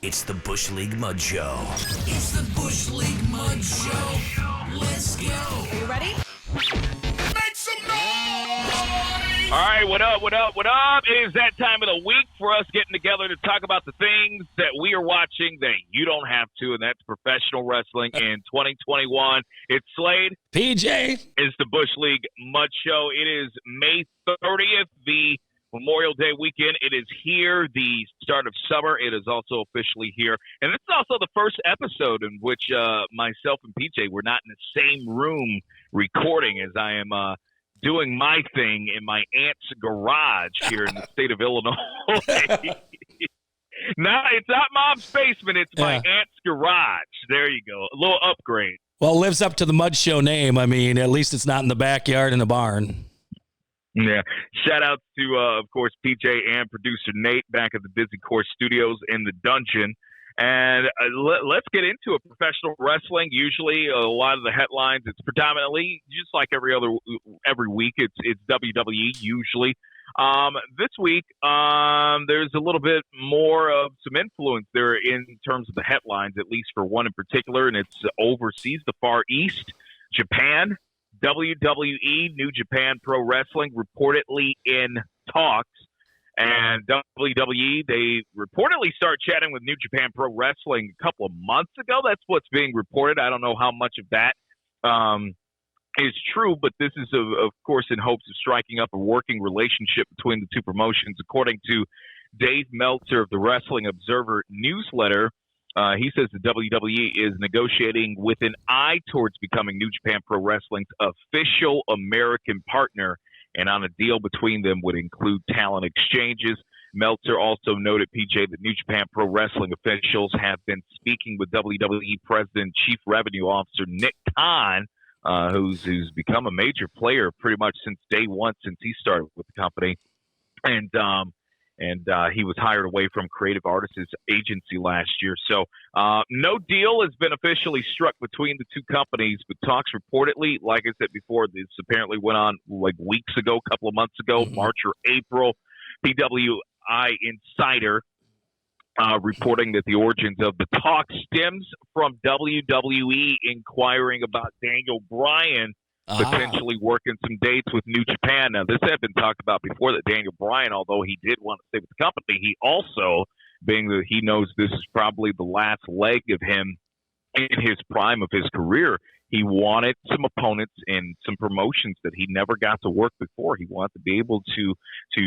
It's the Bush League Mud Show. It's the Bush League Mud Show. Let's go. Are you ready? Make some noise! All right, what up? It is that time of the week for us getting together to talk about the things that we are watching that you don't have to, and that's professional wrestling in 2021. It's Slade. PJ. It's the Bush League Mud Show. It is May 30th, the Memorial Day weekend. It is here, the start of summer. It is also officially here. And this is also the first episode in which myself and PJ were not in the same room recording, as I am doing my thing in my aunt's garage here in the state of Illinois. No, it's not Mom's basement. It's my aunt's garage. There you go. A little upgrade. Well, it lives up to the Mud Show name. I mean, at least it's not in the backyard in the barn. Yeah. Shout out to, of course, PJ and producer Nate back at the Busy Course Studios in the dungeon. And let's get into it. Professional wrestling, usually a lot of the headlines, it's predominantly, just like every week, it's WWE usually. This week, there's a little bit more of some influence there in terms of the headlines, at least for one in particular, and it's overseas, the Far East, Japan. WWE, New Japan Pro Wrestling, reportedly in talks. And WWE, they reportedly started chatting with New Japan Pro Wrestling a couple of months ago. That's what's being reported. I don't know how much of that is true, but this is, of course, in hopes of striking up a working relationship between the two promotions. According to Dave Meltzer of the Wrestling Observer newsletter, he says the WWE is negotiating with an eye towards becoming New Japan Pro Wrestling's official American partner, and on a deal between them would include talent exchanges. Meltzer also noted, PJ, that New Japan Pro Wrestling officials have been speaking with WWE President Chief Revenue Officer Nick Khan, who's become a major player pretty much since day one, since he started with the company. And he was hired away from Creative Artists Agency last year. So no deal has been officially struck between the two companies, but talks reportedly, like I said before, this apparently went on like weeks ago, a couple of months ago, March or April. PWI Insider reporting that the origins of the talk stems from WWE inquiring about Daniel Bryan potentially working some dates with New Japan. Now, this had been talked about before, that Daniel Bryan, although he did want to stay with the company, he also, being that he knows this is probably the last leg of him in his prime of his career, he wanted some opponents in some promotions that he never got to work before. He wanted to be able to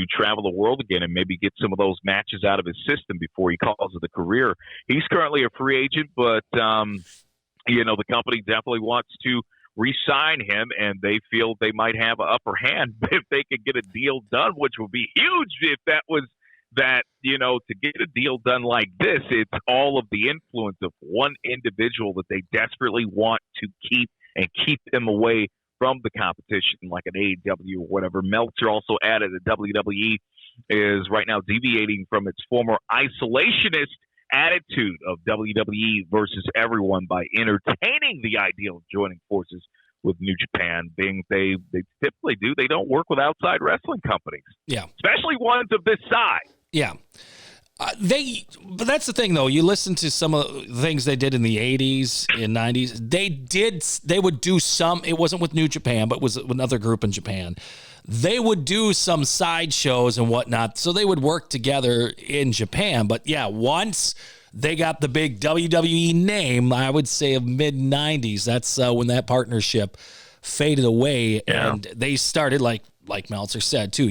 travel the world again and maybe get some of those matches out of his system before he calls it a career. He's currently a free agent, but, the company definitely wants to re-sign him, and they feel they might have an upper hand if they could get a deal done, which would be huge if that was that, to get a deal done like this. It's all of the influence of one individual that they desperately want to keep them away from the competition, like an AEW or whatever. Meltzer also added that WWE is right now deviating from its former isolationist attitude of WWE versus everyone by entertaining the idea of joining forces with New Japan, being they typically do. They don't work with outside wrestling companies. Yeah. Especially ones of this size. Yeah. But that's the thing, though. You listen to some of the things they did in the 80s and 90s. They would do some, it wasn't with New Japan, but it was with another group in Japan. They would do some side shows and whatnot, so they would work together in Japan. But yeah, once they got the big WWE name, I would say of mid-90s, that's when that partnership faded away, and they started, like Meltzer said, too,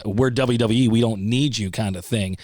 we're WWE, we don't need you kind of thing.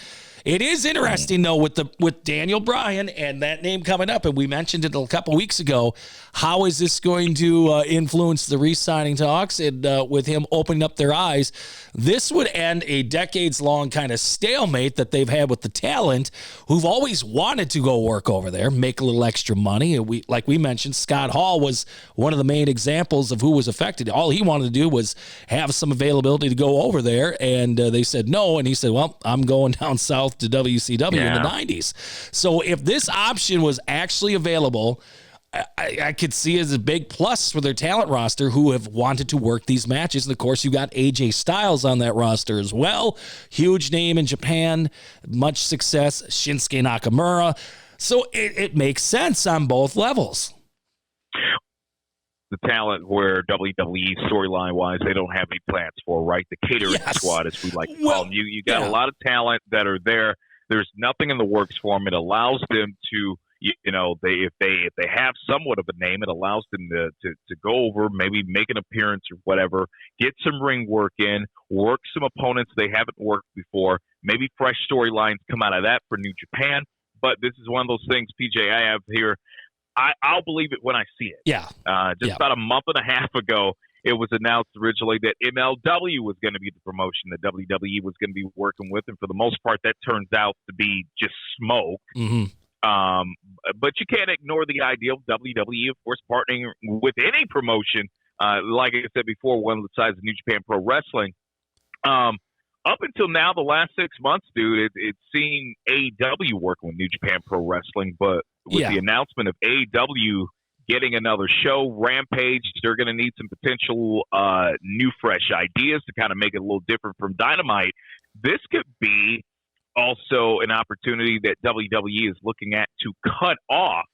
It is interesting, though, with Daniel Bryan and that name coming up, and we mentioned it a couple weeks ago. How is this going to influence the re-signing talks? And with him opening up their eyes, this would end a decades-long kind of stalemate that they've had with the talent who've always wanted to go work over there, make a little extra money. Like we mentioned, Scott Hall was one of the main examples of who was affected. All he wanted to do was have some availability to go over there, and they said no, and he said, well, I'm going down south to WCW in the 90s. So if this option was actually available, I could see as a big plus for their talent roster who have wanted to work these matches. And of course, you got AJ Styles on that roster as well. Huge name in Japan, much success. Shinsuke Nakamura. So it makes sense on both levels. The talent where WWE storyline-wise, they don't have any plans for, right? The catering squad, as we like to call them. You got a lot of talent that are there. There's nothing in the works for them. It allows them to, if they have somewhat of a name, it allows them to go over, maybe make an appearance or whatever, get some ring work in, work some opponents they haven't worked before. Maybe fresh storylines come out of that for New Japan. But this is one of those things, PJ, I have here. I'll believe it when I see it. Yeah. About a month and a half ago, it was announced originally that MLW was going to be the promotion that WWE was going to be working with. And for the most part, that turns out to be just smoke. Mm-hmm. But you can't ignore the idea of WWE, of course, partnering with any promotion. Like I said before, one of the sides of New Japan Pro Wrestling. Up until now, the last 6 months, dude, it's seen AEW working with New Japan Pro Wrestling, but with the announcement of AEW getting another show, Rampage, they're going to need some potential new, fresh ideas to kind of make it a little different from Dynamite. This could be also an opportunity that WWE is looking at to cut off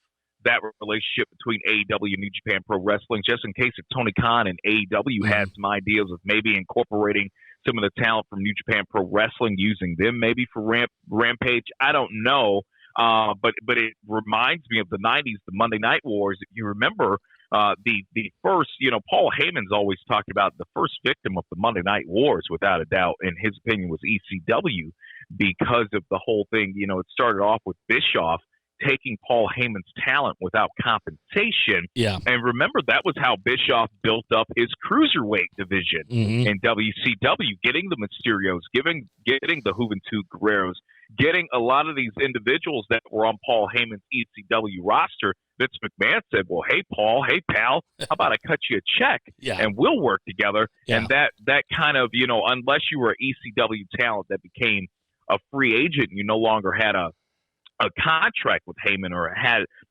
that relationship between AEW and New Japan Pro Wrestling, just in case if Tony Khan and AEW had some ideas of maybe incorporating some of the talent from New Japan Pro Wrestling, using them maybe for Rampage. I don't know. But it reminds me of the 90s, the Monday Night Wars. If you remember, the first, Paul Heyman's always talked about the first victim of the Monday Night Wars, without a doubt, in his opinion, was ECW, because of the whole thing. It started off with Bischoff taking Paul Heyman's talent without compensation. Yeah. And remember, that was how Bischoff built up his cruiserweight division in WCW, getting the Mysterios, getting the Juventud Guerreros, getting a lot of these individuals that were on Paul Heyman's ECW roster. Vince McMahon said, well, hey, Paul, hey, pal, how about I cut you a check and we'll work together? And that kind of, unless you were an ECW talent that became a free agent, you no longer had a contract with Heyman, or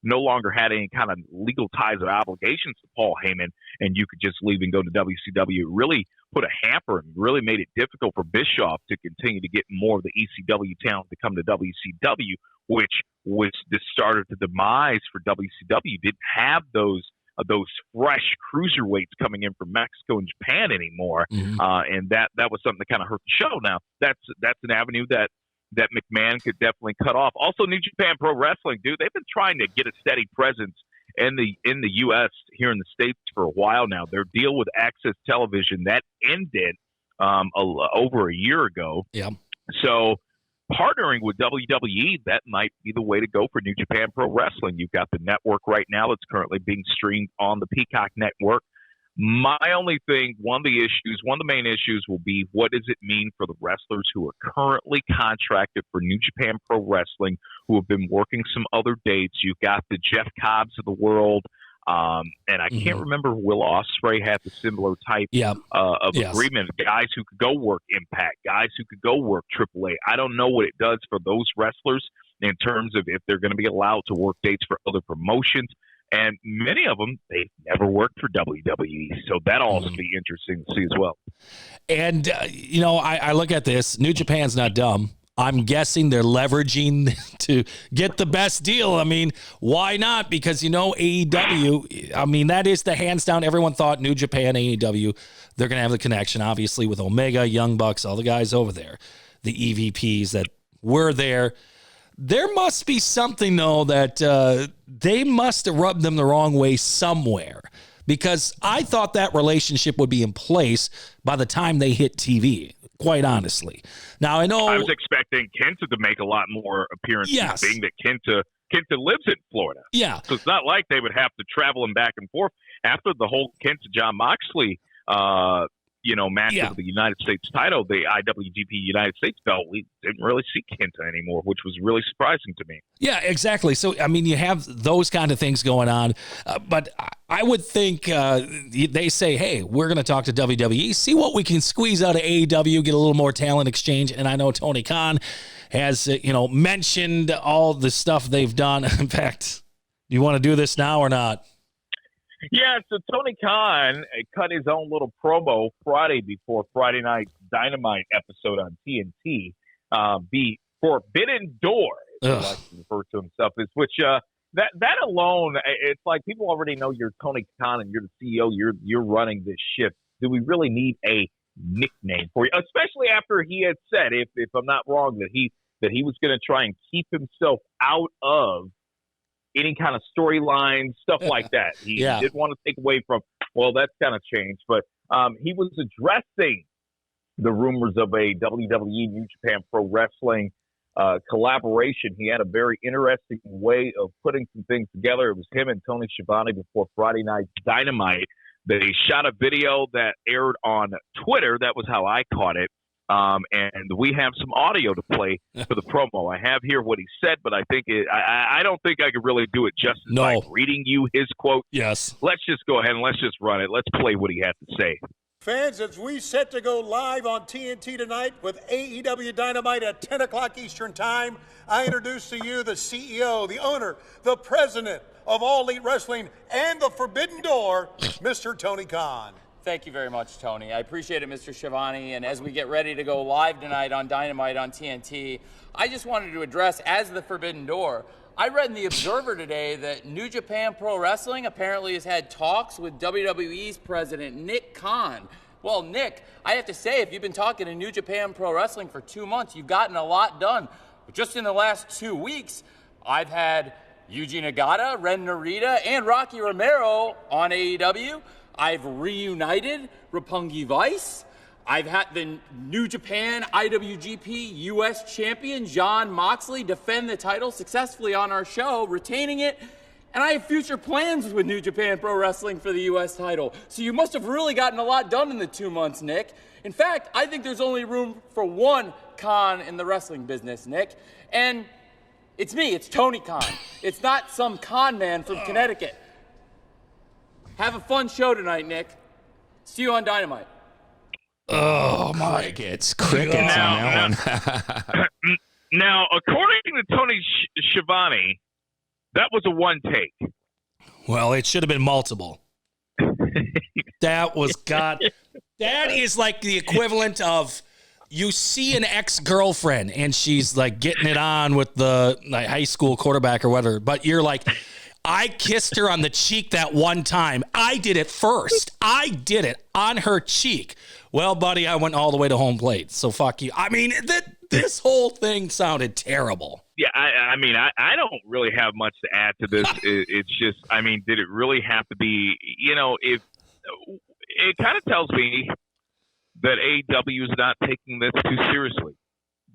no longer had any kind of legal ties or obligations to Paul Heyman, and you could just leave and go to WCW. It really put a hamper and really made it difficult for Bischoff to continue to get more of the ECW talent to come to WCW, which was the start of the demise for WCW. Didn't have those fresh cruiserweights coming in from Mexico and Japan anymore, and that was something that kind of hurt the show. Now that's an avenue that McMahon could definitely cut off. Also, New Japan Pro Wrestling, dude, they've been trying to get a steady presence in the U.S. here in the States for a while now. Their deal with Access Television, that ended over a year ago. Yeah. So partnering with WWE, that might be the way to go for New Japan Pro Wrestling. You've got the network right now that's currently being streamed on the Peacock Network. My only thing, one of the main issues will be, what does it mean for the wrestlers who are currently contracted for New Japan Pro Wrestling, who have been working some other dates? You've got the Jeff Cobbs of the world, and I can't remember, Will Ospreay had the similar type of agreement. Guys who could go work Impact, guys who could go work AAA. I don't know what it does for those wrestlers in terms of if they're going to be allowed to work dates for other promotions. And many of them, they've never worked for WWE. So that'll also be interesting to see as well. And, I look at this. New Japan's not dumb. I'm guessing they're leveraging to get the best deal. I mean, why not? Because, AEW, that is the hands down. Everyone thought New Japan, AEW, they're going to have the connection, obviously, with Omega, Young Bucks, all the guys over there, the EVPs that were there. There must be something, though, that they must have rubbed them the wrong way somewhere, because I thought that relationship would be in place by the time they hit TV, quite honestly. Now, I know I was expecting Kenta to make a lot more appearances, being that Kenta lives in Florida. Yeah. So it's not like they would have to travel him back and forth. After the whole Kenta-John Moxley match of the United States title, the IWGP United States belt, we didn't really see Kenta anymore, which was really surprising to me. Yeah, exactly. So, you have those kind of things going on. But I would think they say, hey, we're going to talk to WWE, see what we can squeeze out of AEW, get a little more talent exchange. And I know Tony Khan has, mentioned all the stuff they've done. In fact, You want to do this now or not? Yeah, so Tony Khan cut his own little promo Friday before Friday night's Dynamite episode on TNT. The Forbidden Door, as he likes to refer to himself as, which that alone, it's like people already know you're Tony Khan and you're the CEO. You're running this ship. Do we really need a nickname for you? Especially after he had said, if I'm not wrong, that he was going to try and keep himself out of any kind of storyline, stuff like that. He didn't want to take away from, well, that's kind of changed. But he was addressing the rumors of a WWE New Japan Pro Wrestling collaboration. He had a very interesting way of putting some things together. It was him and Tony Schiavone before Friday night's Dynamite. They shot a video that aired on Twitter. That was how I caught it. And we have some audio to play for the promo. I have here what he said, but I think I don't think I could really do it justice by reading you his quote. Yes. Let's just go ahead and let's just run it. Let's play what he had to say. Fans, as we set to go live on TNT tonight with AEW Dynamite at 10 o'clock Eastern Time, I introduce to you the CEO, the owner, the president of All Elite Wrestling and the Forbidden Door, Mr. Tony Khan. Thank you very much, Tony. I appreciate it, Mr. Schiavone. And as we get ready to go live tonight on Dynamite on TNT, I just wanted to address, as the Forbidden Door, I read in The Observer today that New Japan Pro Wrestling apparently has had talks with WWE's president, Nick Khan. Well, Nick, I have to say, if you've been talking to New Japan Pro Wrestling for 2 months, you've gotten a lot done. But just in the last 2 weeks, I've had Yuji Nagata, Ren Narita, and Rocky Romero on AEW. I've reunited Roppongi Vice. I've had the New Japan IWGP US champion Jon Moxley defend the title successfully on our show, retaining it. And I have future plans with New Japan Pro Wrestling for the US title. So you must have really gotten a lot done in the 2 months, Nick. In fact, I think there's only room for one Khan in the wrestling business, Nick. And it's me, it's Tony Khan. It's not some con man from Connecticut. Have a fun show tonight, Nick. See you on Dynamite. Oh, my. Crickets on that one. Now, according to Tony Schiavone, that was a one take. Well, it should have been multiple. That is like the equivalent of you see an ex-girlfriend and she's like getting it on with the high school quarterback or whatever, but you're like, I kissed her on the cheek that one time. I did it first. I did it on her cheek. Well, buddy, I went all the way to home plate, so fuck you. I mean, this whole thing sounded terrible. Yeah, I mean, I don't really have much to add to this. It's just, I mean, did it really have to be, if it kind of tells me that AEW is not taking this too seriously.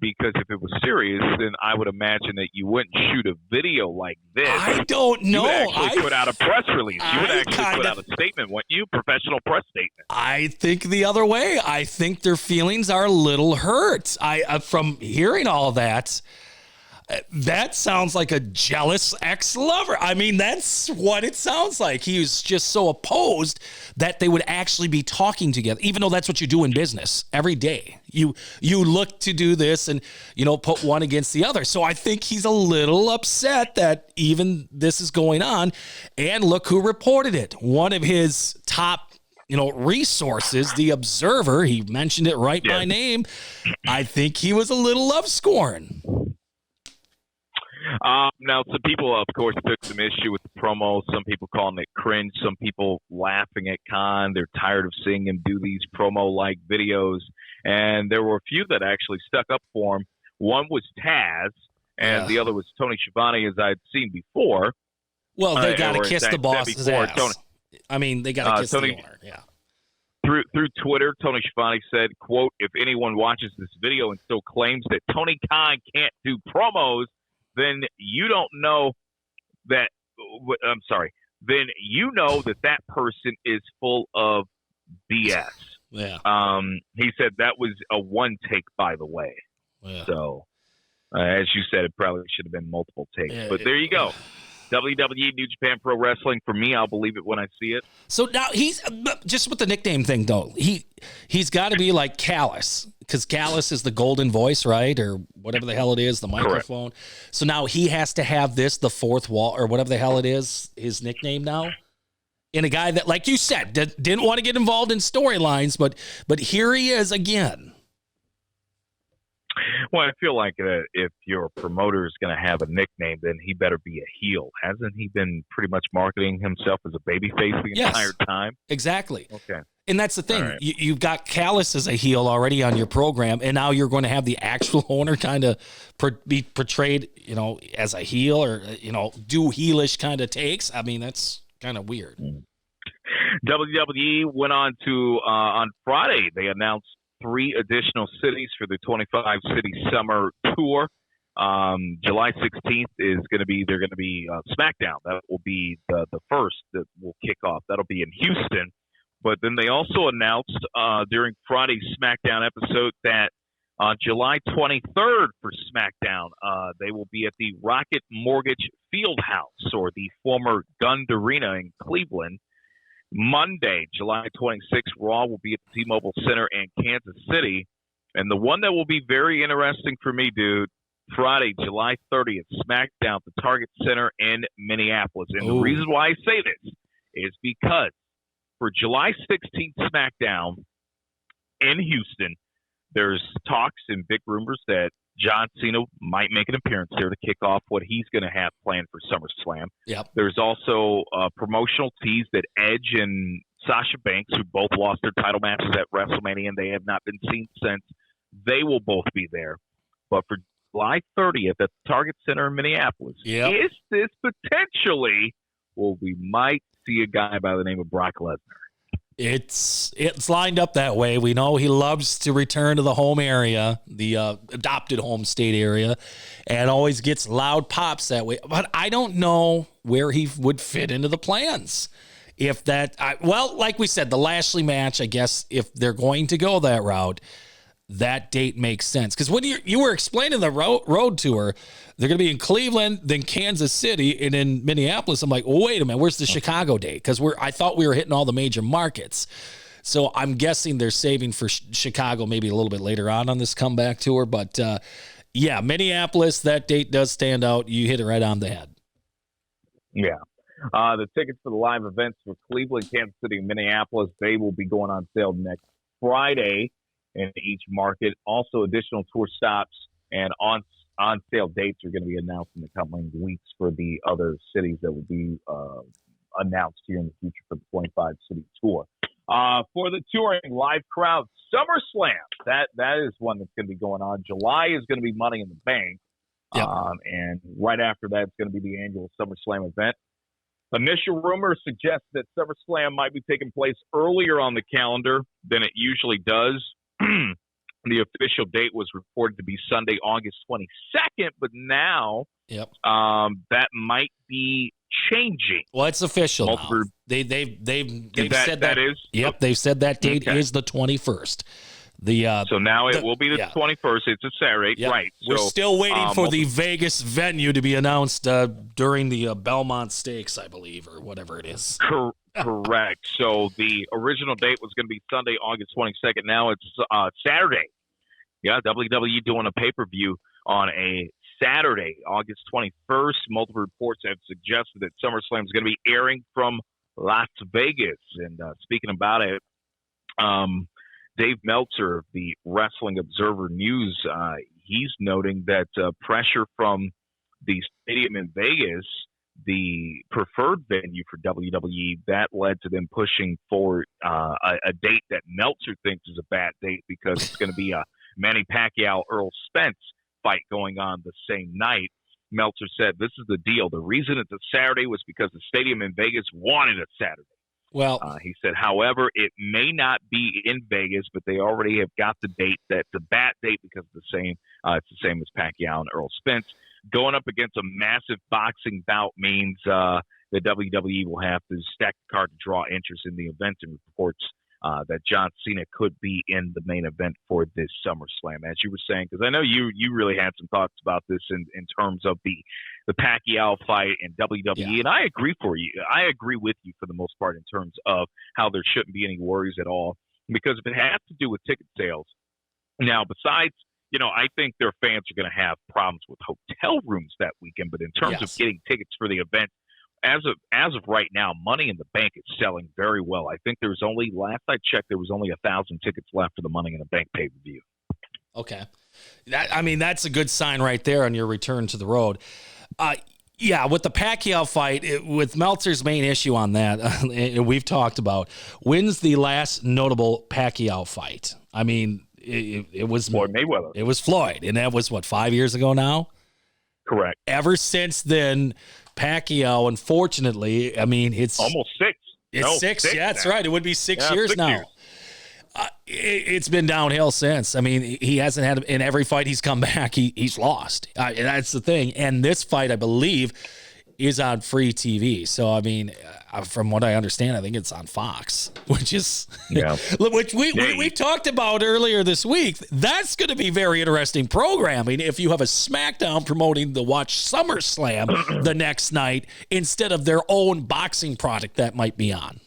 Because if it was serious, then I would imagine that you wouldn't shoot a video like this. I don't know. You would actually put out a press release. You would actually put out a statement, wouldn't you? Professional press statement. I think the other way. I think their feelings are a little hurt. From hearing all that sounds like a jealous ex-lover. I mean, that's what it sounds like. He was just so opposed that they would actually be talking together, even though that's what you do in business every day. You look to do this and, put one against the other. So I think he's a little upset that even this is going on. And look who reported it. One of his top resources, The Observer, he mentioned it right by name. I think he was a little love-scorn. Now, some people, of course, took some issue with the promo. Some people calling it cringe. Some people laughing at Khan. They're tired of seeing him do these promo-like videos. And there were a few that actually stuck up for him. One was Taz, and the other was Tony Schiavone, as I'd seen before. Well, they got to kiss the boss's ass. Tony, I mean, they got to kiss the owner. Yeah. Through Twitter, Tony Schiavone said, quote, "If anyone watches this video and still claims that Tony Khan can't do promos, then you don't know that then you know that person is full of BS." Yeah. He said that was a one take, by the way. Yeah. So, as you said, it probably should have been multiple takes. But there you go. WWE, New Japan Pro Wrestling. For me, I'll believe it when I see it. So now he's just with the nickname thing, though. He's got to be like Callus, because Callus is the golden voice, right, or whatever the hell it is, the microphone. Correct. So now he has to have this, the fourth wall, or whatever the hell it is, his nickname now. And a guy that, like you said, didn't want to get involved in storylines, but here he is again. Well, I feel like if your promoter is going to have a nickname, then he better be a heel. Hasn't he been pretty much marketing himself as a babyface the entire time? Exactly. Okay. And that's the thing. Right. You've got Callus as a heel already on your program, and now you're going to have the actual owner kind of be portrayed, as a heel, or, do heelish kind of takes. I mean, that's kind of weird. WWE went on to, on Friday, they announced 3 additional cities for the 25-city summer tour. July 16th they're going to be SmackDown. That will be the first that will kick off. That'll be in Houston. But then they also announced during Friday's SmackDown episode that on July 23rd for SmackDown, they will be at the Rocket Mortgage Fieldhouse, or the former Gund Arena in Cleveland. Monday, July 26th, Raw will be at the T-Mobile Center in Kansas City. And the one that will be very interesting for me, dude, Friday, July 30th, SmackDown at the Target Center in Minneapolis. And the reason why I say this is because for July 16th SmackDown in Houston, there's talks and big rumors that John Cena might make an appearance there to kick off what he's going to have planned for SummerSlam. Yep. There's also a promotional tease that Edge and Sasha Banks, who both lost their title matches at WrestleMania and they have not been seen since, they will both be there. But for July 30th at the Target Center in Minneapolis, is this potentially, well, we might see a guy by the name of Brock Lesnar. It's lined up that way. We know he loves to return to the home area, the adopted home state area, and always gets loud pops that way. But I don't know where he would fit into the plans. Like we said, the Lashley match, I guess, if they're going to go that route, that date makes sense. Because when you were explaining the road tour, they're going to be in Cleveland, then Kansas City, and in Minneapolis. I'm like, wait a minute, where's the Chicago date? Because I thought we were hitting all the major markets. So I'm guessing they're saving for Chicago maybe a little bit later on this comeback tour. But Minneapolis, that date does stand out. You hit it right on the head. Yeah. The tickets for the live events for Cleveland, Kansas City, and Minneapolis, they will be going on sale next Friday in each market. Also, additional tour stops and on-sale dates are going to be announced in the coming weeks for the other cities that will be announced here in the future for the 25-city tour. For the touring live crowd, SummerSlam, that is one that's going to be going on. July is going to be Money in the Bank. Yep. And right after that, it's going to be the annual SummerSlam event. Initial rumors suggest that SummerSlam might be taking place earlier on the calendar than it usually does. The official date was reported to be Sunday, August 22nd, but now that might be changing. Well, it's official now. They've said that is. Yep, they've said that date is the 21st. So now it will be the 21st. It's a Saturday, right? We're still waiting for the Vegas venue to be announced during the Belmont Stakes, I believe, or whatever it is. Correct. So the original date was going to be Sunday, August 22nd. Now it's Saturday. Yeah, WWE doing a pay-per-view on a Saturday, August 21st. Multiple reports have suggested that SummerSlam is going to be airing from Las Vegas. And speaking about it, Dave Meltzer of the Wrestling Observer News, he's noting that pressure from the stadium in Vegas, the preferred venue for WWE, that led to them pushing forward a date that Meltzer thinks is a bad date because it's going to be a Manny Pacquiao-Earl Spence fight going on the same night. Meltzer said, this is the deal. The reason it's a Saturday was because the stadium in Vegas wanted a Saturday. Well, he said, however, it may not be in Vegas, but they already have got the date. That's a bad date because it's the same as Pacquiao and Earl Spence. Going up against a massive boxing bout means the WWE will have to stack the card to draw interest in the event, and reports that John Cena could be in the main event for this SummerSlam, as you were saying, because I know you really had some thoughts about this in terms of the Pacquiao fight and WWE, and I agree with you for the most part in terms of how there shouldn't be any worries at all, because if it has to do with ticket sales, now besides, I think their fans are going to have problems with hotel rooms that weekend, but in terms of getting tickets for the event, as of right now, Money in the Bank is selling very well. I think last I checked, there was only 1,000 tickets left for the Money in the Bank pay-per-view. Okay. That's a good sign right there on your return to the road. With the Pacquiao fight, with Meltzer's main issue on that, we've talked about, when's the last notable Pacquiao fight? It was Floyd Mayweather. It was Floyd, and that was, 5 years ago now? Correct. Ever since then, Pacquiao, unfortunately, it's almost 6. It's 6. Yeah, that's right. It would be 6 years 6 now. Years. It's been downhill since. He hasn't had, in every fight he's come back, he's lost. That's the thing. And this fight, I believe, is on free TV. So, from what I understand, I think it's on Fox, which is, which we talked about earlier this week. That's going to be very interesting programming if you have a SmackDown promoting the Watch SummerSlam the next night instead of their own boxing product that might be on.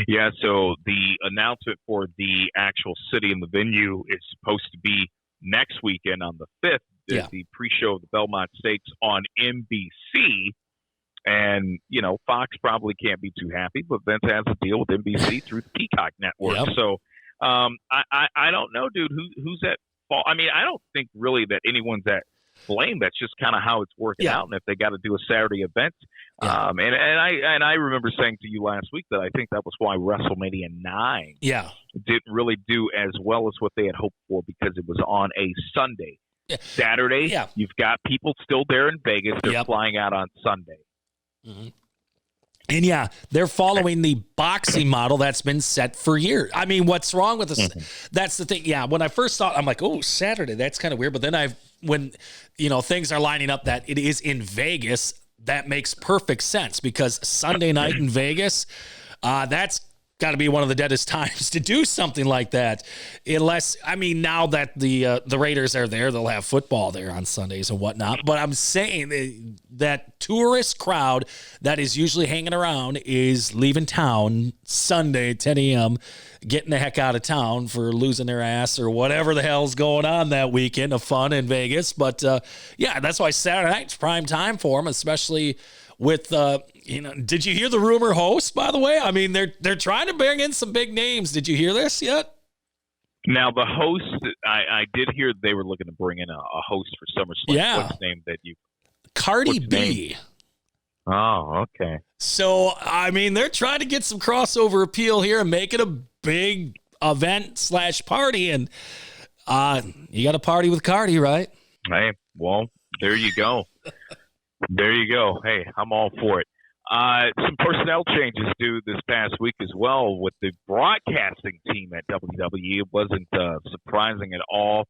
Yeah, so the announcement for the actual city and the venue is supposed to be next weekend on the 5th. There's the pre-show of the Belmont Stakes on NBC. And, Fox probably can't be too happy, but Vince has a deal with NBC through the Peacock Network. Yep. So I don't know, dude, who's at fault. I don't think really that anyone's at blame. That's just kind of how it's working out. And if they got to do a Saturday event, and I remember saying to you last week that I think that was why WrestleMania 9 didn't really do as well as what they had hoped for, because it was on a Sunday. Saturday, you've got people still there in Vegas. They're flying out on Sunday. Mm-hmm. And they're following the boxing model that's been set for years. What's wrong with this? That's the thing. Yeah, when I first thought, I'm like, oh, Saturday, that's kind of weird. But then when things are lining up that it is in Vegas, that makes perfect sense, because Sunday night in Vegas, that's got to be one of the deadest times to do something like that. Unless, now that the Raiders are there, they'll have football there on Sundays and whatnot. But I'm saying that tourist crowd that is usually hanging around is leaving town Sunday at 10 a.m., getting the heck out of town for losing their ass or whatever the hell's going on that weekend of fun in Vegas. But that's why Saturday night's prime time for them, especially with did you hear the rumor host, by the way? They're trying to bring in some big names. Did you hear this yet? Now, the host, I did hear they were looking to bring in a host for SummerSlam. Yeah. What's the name that you? Cardi B. Oh, okay. So, they're trying to get some crossover appeal here and make it a big event / party. And you got to party with Cardi, right? Hey, well, there you go. There you go. Hey, I'm all for it. Some personnel changes due this past week as well with the broadcasting team at WWE. It wasn't surprising at all.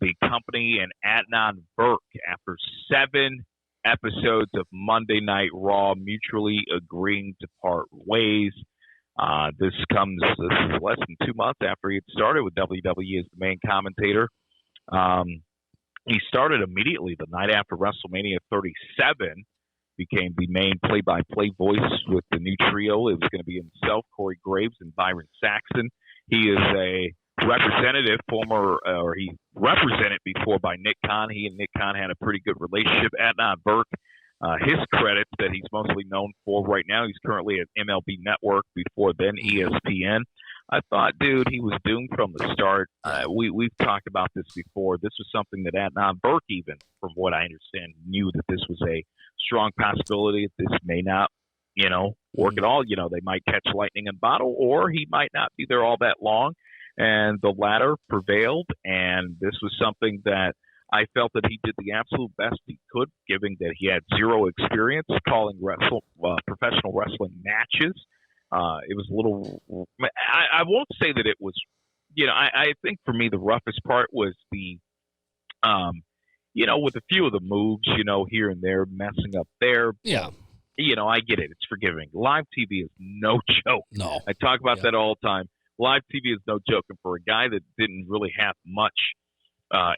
The company and Adnan Burke, after 7 episodes of Monday Night Raw, mutually agreeing to part ways. This is less than 2 months after he had started with WWE as the main commentator. He started immediately the night after WrestleMania 37, became the main play-by-play voice with the new trio. It was going to be himself, Corey Graves, and Byron Saxton. He is a representative, he represented before by Nick Khan. He and Nick Khan had a pretty good relationship. Adnan Burke, his credits that he's mostly known for right now, he's currently at MLB Network, before then ESPN. I thought, dude, he was doomed from the start. We've talked about this before. This was something that Adnan Burke, even from what I understand, knew that this was a strong possibility. This may not, work at all. They might catch lightning in a bottle, or he might not be there all that long. And the latter prevailed, and this was something that I felt that he did the absolute best he could, given that he had zero experience calling professional wrestling matches. It was a little – I won't say that it was – I think for me the roughest part was the with a few of the moves, here and there, messing up there. Yeah. I get it. It's forgiving. Live TV is no joke. No. I talk about that all the time. Live TV is no joke. And for a guy that didn't really have much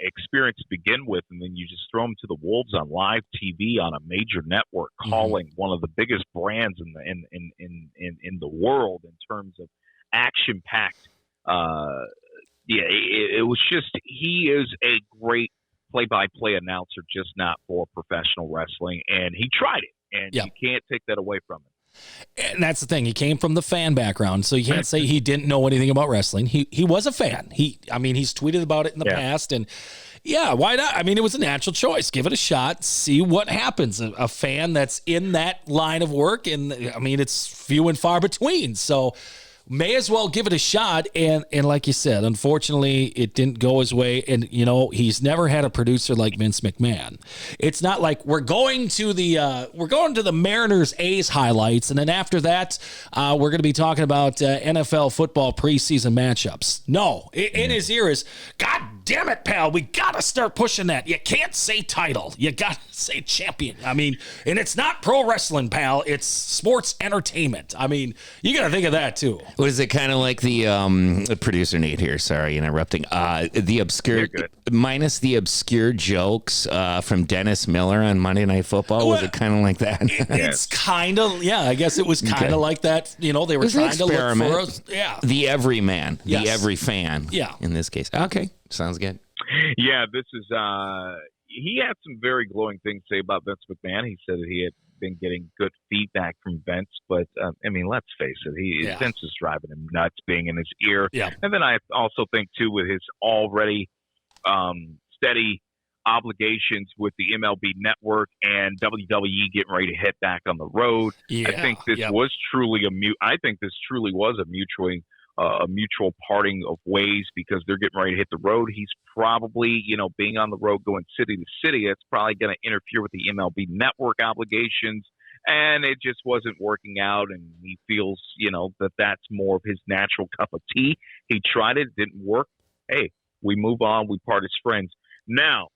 experience to begin with, and then you just throw him to the wolves on live TV on a major network, calling one of the biggest brands in the world in terms of action-packed. It was just, he is a great play-by-play announcer, just not for professional wrestling, and he tried it, and you can't take that away from him. And that's the thing. He came from the fan background, so you can't say he didn't know anything about wrestling. He was a fan. He's tweeted about it in the past, and why not? I mean, it was a natural choice. Give it a shot, see what happens. A fan that's in that line of work, and I mean, it's few and far between. So may as well give it a shot. And like you said, unfortunately, it didn't go his way. And, he's never had a producer like Vince McMahon. It's not like we're going to the Mariners A's highlights. And then after that, we're going to be talking about NFL football preseason matchups. No, in his ear is, God damn it, pal. We got to start pushing that. You can't say title. You got to say champion. I mean, and it's not pro wrestling, pal. It's sports entertainment. I mean, you got to think of that too. Was it kind of like the producer Nate here? Sorry, interrupting. The obscure, minus the obscure jokes from Dennis Miller on Monday Night Football. Was it kind of like that? It's kind of, I guess it was kind of like that. They were trying to look for us. Yeah. The everyman, the every fan. Yeah. In this case. Okay. Sounds good. Yeah, this is, he had some very glowing things to say about Vince McMahon. He said that he had been getting good feedback from Vince, but let's face it, Vince is driving him nuts being in his ear. Yeah. And then I also think too, with his already steady obligations with the MLB network and WWE getting ready to head back on the road. Yeah. I think this was truly a mutual parting of ways, because they're getting ready to hit the road. He's probably, being on the road going city to city, it's probably going to interfere with the MLB network obligations, and it just wasn't working out, and he feels, that's more of his natural cup of tea. He tried it, didn't work. Hey, we move on, we part as friends. Now,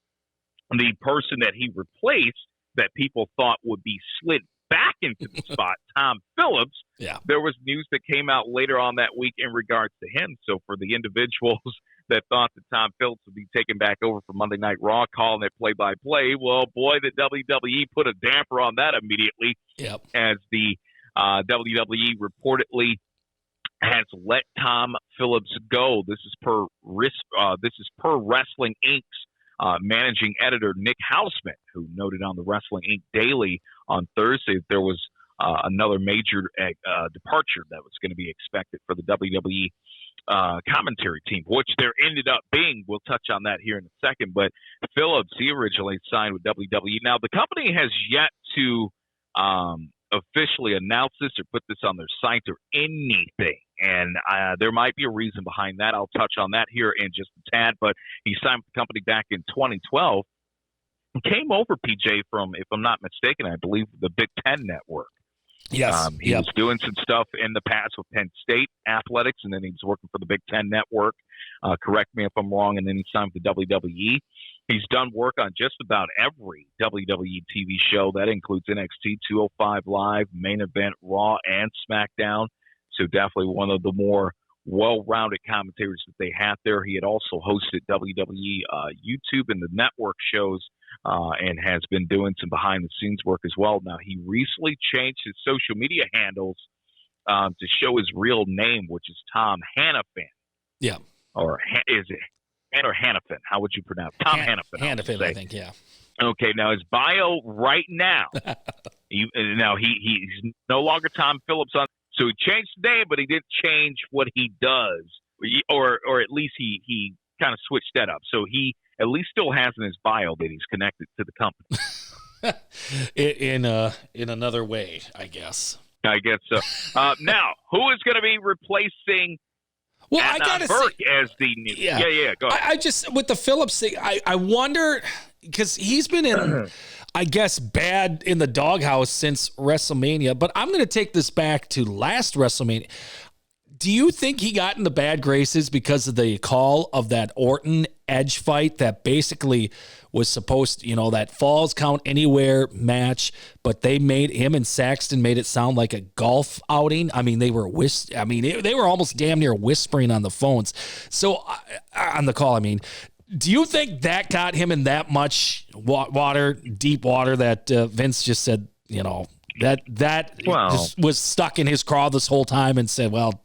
the person that he replaced that people thought would be slid back into the spot, Tom Phillips. Yeah. There was news that came out later on that week in regards to him. So for the individuals that thought that Tom Phillips would be taken back over for Monday Night Raw, calling it play-by-play, well, boy, the WWE put a damper on that immediately. Yep. As the WWE reportedly has let Tom Phillips go. This is per Wrestling Inc.'s managing editor Nick Hausman, who noted on the Wrestling Inc. Daily on Thursday that there was another major departure that was going to be expected for the WWE commentary team, which there ended up being. We'll touch on that here in a second. But Phillips, he originally signed with WWE. Now, the company has yet to officially announce this or put this on their site or anything. And there might be a reason behind that. I'll touch on that here in just a tad. But he signed with the company back in 2012. Came over, PJ, from, if I'm not mistaken, I believe the Big Ten Network. Yes. He was doing some stuff in the past with Penn State Athletics, and then he was working for the Big Ten Network. Correct me if I'm wrong. And then he signed with the WWE. He's done work on just about every WWE TV show. That includes NXT, 205 Live, Main Event, Raw, and SmackDown. So definitely one of the more well-rounded commentators that they had there. He had also hosted WWE YouTube and the network shows, and has been doing some behind-the-scenes work as well. Now, he recently changed his social media handles to show his real name, which is Tom Hannafin. Yeah. Or is it Han or Hannafin? How would you pronounce it? Tom Hannafin. Hannafin, I think, yeah. Okay, now his bio right now, he's no longer Tom Phillips on. So he changed the name, but he didn't change what he does, or at least he kind of switched that up. So he at least still has in his bio that he's connected to the company. in another way, I guess. I guess so. Now, who is going to be replacing I gotta Burke say, as the new? Yeah, go ahead. I just, with the Phillips thing, I wonder, because he's been in, I guess, bad in the doghouse since WrestleMania, but I'm going to take this back to last WrestleMania. Do you think he got in the bad graces because of the call of that Orton edge fight that basically was supposed to, that falls count anywhere match, but they made him and Saxton made it sound like a golf outing. I mean, they were they were almost damn near whispering on the phones. So on the call, I mean, do you think that got him in that much deep water that Vince just said, that just was stuck in his craw this whole time and said, well,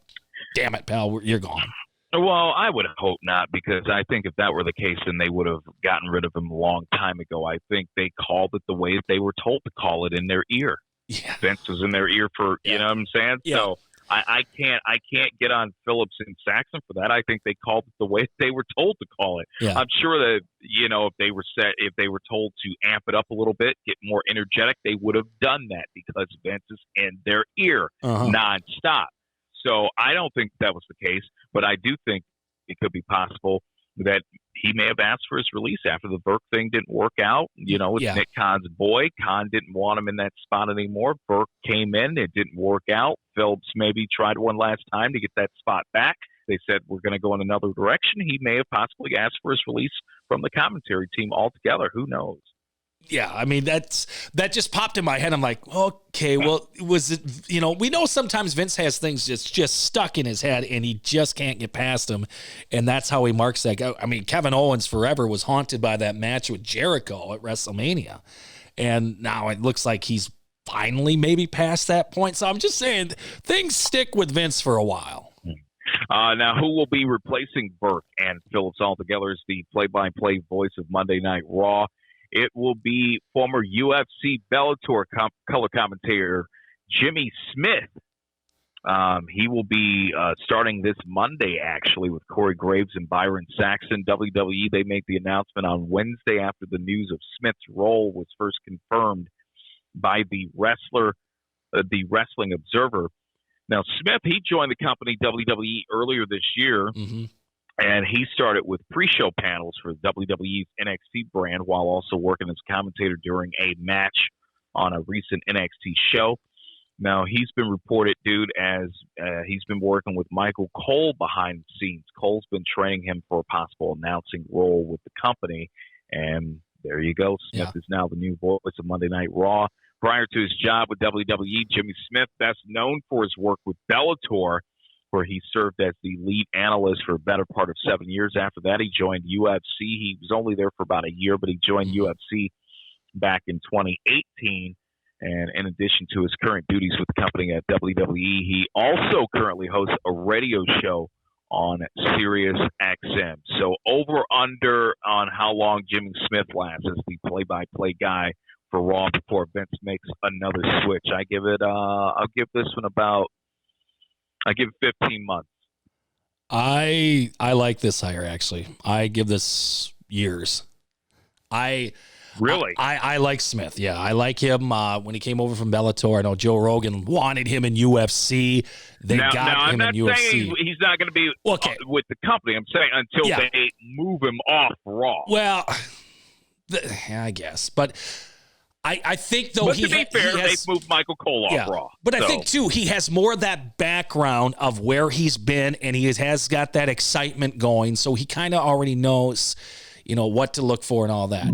damn it, pal, you're gone? Well, I would hope not, because I think if that were the case, then they would have gotten rid of him a long time ago. I think they called it the way they were told to call it in their ear. Yeah. Vince was in their ear for, you know what I'm saying? Yeah. So I can't get on Phillips and Saxon for that. I think they called it the way they were told to call it. Yeah. I'm sure that, if they were told to amp it up a little bit, get more energetic, they would have done that, because Vince is in their ear nonstop. So I don't think that was the case, but I do think it could be possible that he may have asked for his release after the Burke thing didn't work out. With Nick Khan's boy. Khan didn't want him in that spot anymore. Burke came in. It didn't work out. Phillips maybe tried one last time to get that spot back. They said, we're going to go in another direction. He may have possibly asked for his release from the commentary team altogether. Who knows? Yeah, I mean, that just popped in my head. I'm like, okay, well, was it, we know sometimes Vince has things just stuck in his head and he just can't get past them. And that's how he marks that guy. I mean, Kevin Owens forever was haunted by that match with Jericho at WrestleMania. And now it looks like he's finally maybe past that point. So I'm just saying things stick with Vince for a while. Now, who will be replacing Burke and Phillips altogether as the play-by-play voice of Monday Night Raw? It will be former UFC Bellator color commentator Jimmy Smith. He will be starting this Monday, actually, with Corey Graves and Byron Saxton. WWE, they made the announcement on Wednesday after the news of Smith's role was first confirmed by the Wrestling Observer. Now, Smith, he joined the company WWE earlier this year. Mm-hmm. And he started with pre-show panels for WWE's NXT brand while also working as commentator during a match on a recent NXT show. Now, he's been reported, as he's been working with Michael Cole behind the scenes. Cole's been training him for a possible announcing role with the company. And there you go. Smith is now the new voice of Monday Night Raw. Prior to his job with WWE, Jimmy Smith, best known for his work with Bellator, where he served as the lead analyst for a better part of 7 years. After that, he joined UFC. He was only there for about a year, but he joined UFC back in 2018. And in addition to his current duties with the company at WWE, he also currently hosts a radio show on Sirius XM. So over/under on how long Jimmy Smith lasts as the play-by-play guy for Raw before Vince makes another switch. I'll give this one I give it 15 months. I like this hire, actually. I give this years. Really? I like Smith. Yeah, I like him when he came over from Bellator. I know Joe Rogan wanted him in UFC. They got him in UFC. I'm not saying he's not going to be with the company. I'm saying until they move him off Raw. Well, I guess. But I think, though, but to be fair, they've moved Michael Cole off Raw. But I think, too, he has more of that background of where he's been, and he has got that excitement going, so he kind of already knows, what to look for and all that.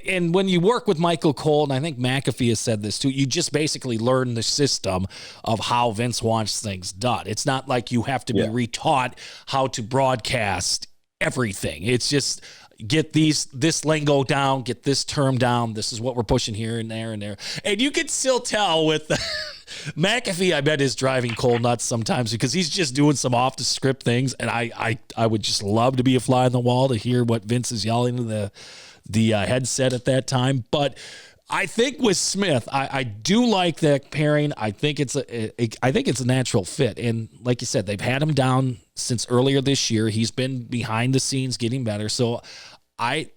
And when you work with Michael Cole, and I think McAfee has said this, too, you just basically learn the system of how Vince wants things done. It's not like you have to be retaught how to broadcast everything. It's just get this lingo down, get this term down. This is what we're pushing here and there and there. And you can still tell with McAfee, I bet, is driving Cole nuts sometimes because he's just doing some off the script things. And I would just love to be a fly on the wall to hear what Vince is yelling to the headset at that time. But I think with Smith, I do like that pairing. I think it's a natural fit. And like you said, they've had him down since earlier this year. He's been behind the scenes getting better. So I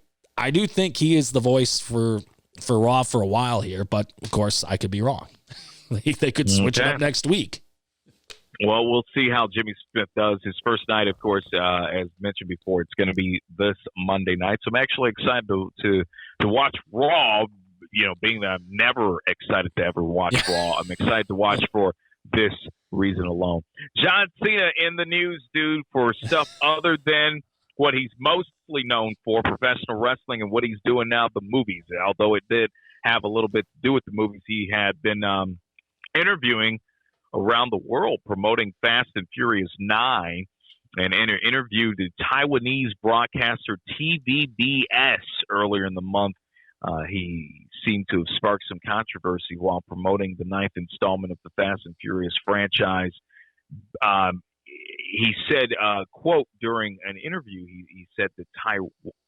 do think he is the voice for Raw for a while here, but of course I could be wrong. They could switch it up next week. Well, we'll see how Jimmy Smith does. His first night, of course, as mentioned before, it's going to be this Monday night. So I'm actually excited to watch Raw. Being that I'm never excited to ever watch Raw, I'm excited to watch for this reason alone. John Cena in the news, dude, for stuff other than what he's mostly known for, professional wrestling, and what he's doing now, the movies. Although it did have a little bit to do with the movies, he had been interviewing around the world, promoting Fast and Furious 9, and interviewed the Taiwanese broadcaster TVBS earlier in the month. He seemed to have sparked some controversy while promoting the 9th installment of the Fast and Furious franchise. He said, quote, during an interview, he said that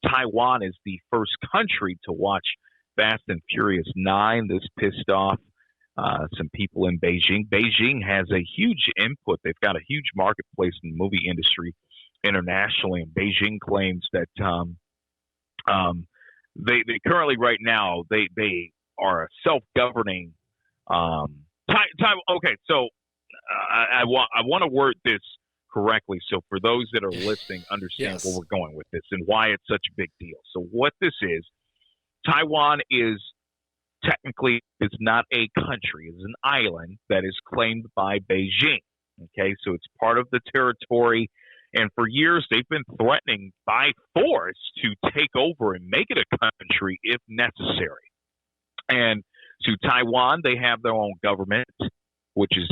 Taiwan is the first country to watch Fast and Furious 9. This pissed off some people in Beijing. Beijing has a huge input. They've got a huge marketplace in the movie industry internationally, and Beijing claims that they currently right now they are a self-governing okay, so I want to word this correctly so for those that are listening understand where we're going with this and why it's such a big deal. So what this is, Taiwan is technically not a country. It's an island that is claimed by Beijing. Okay, so it's part of the territory, and for years they've been threatening by force to take over and make it a country if necessary. And to Taiwan, they have their own government, which is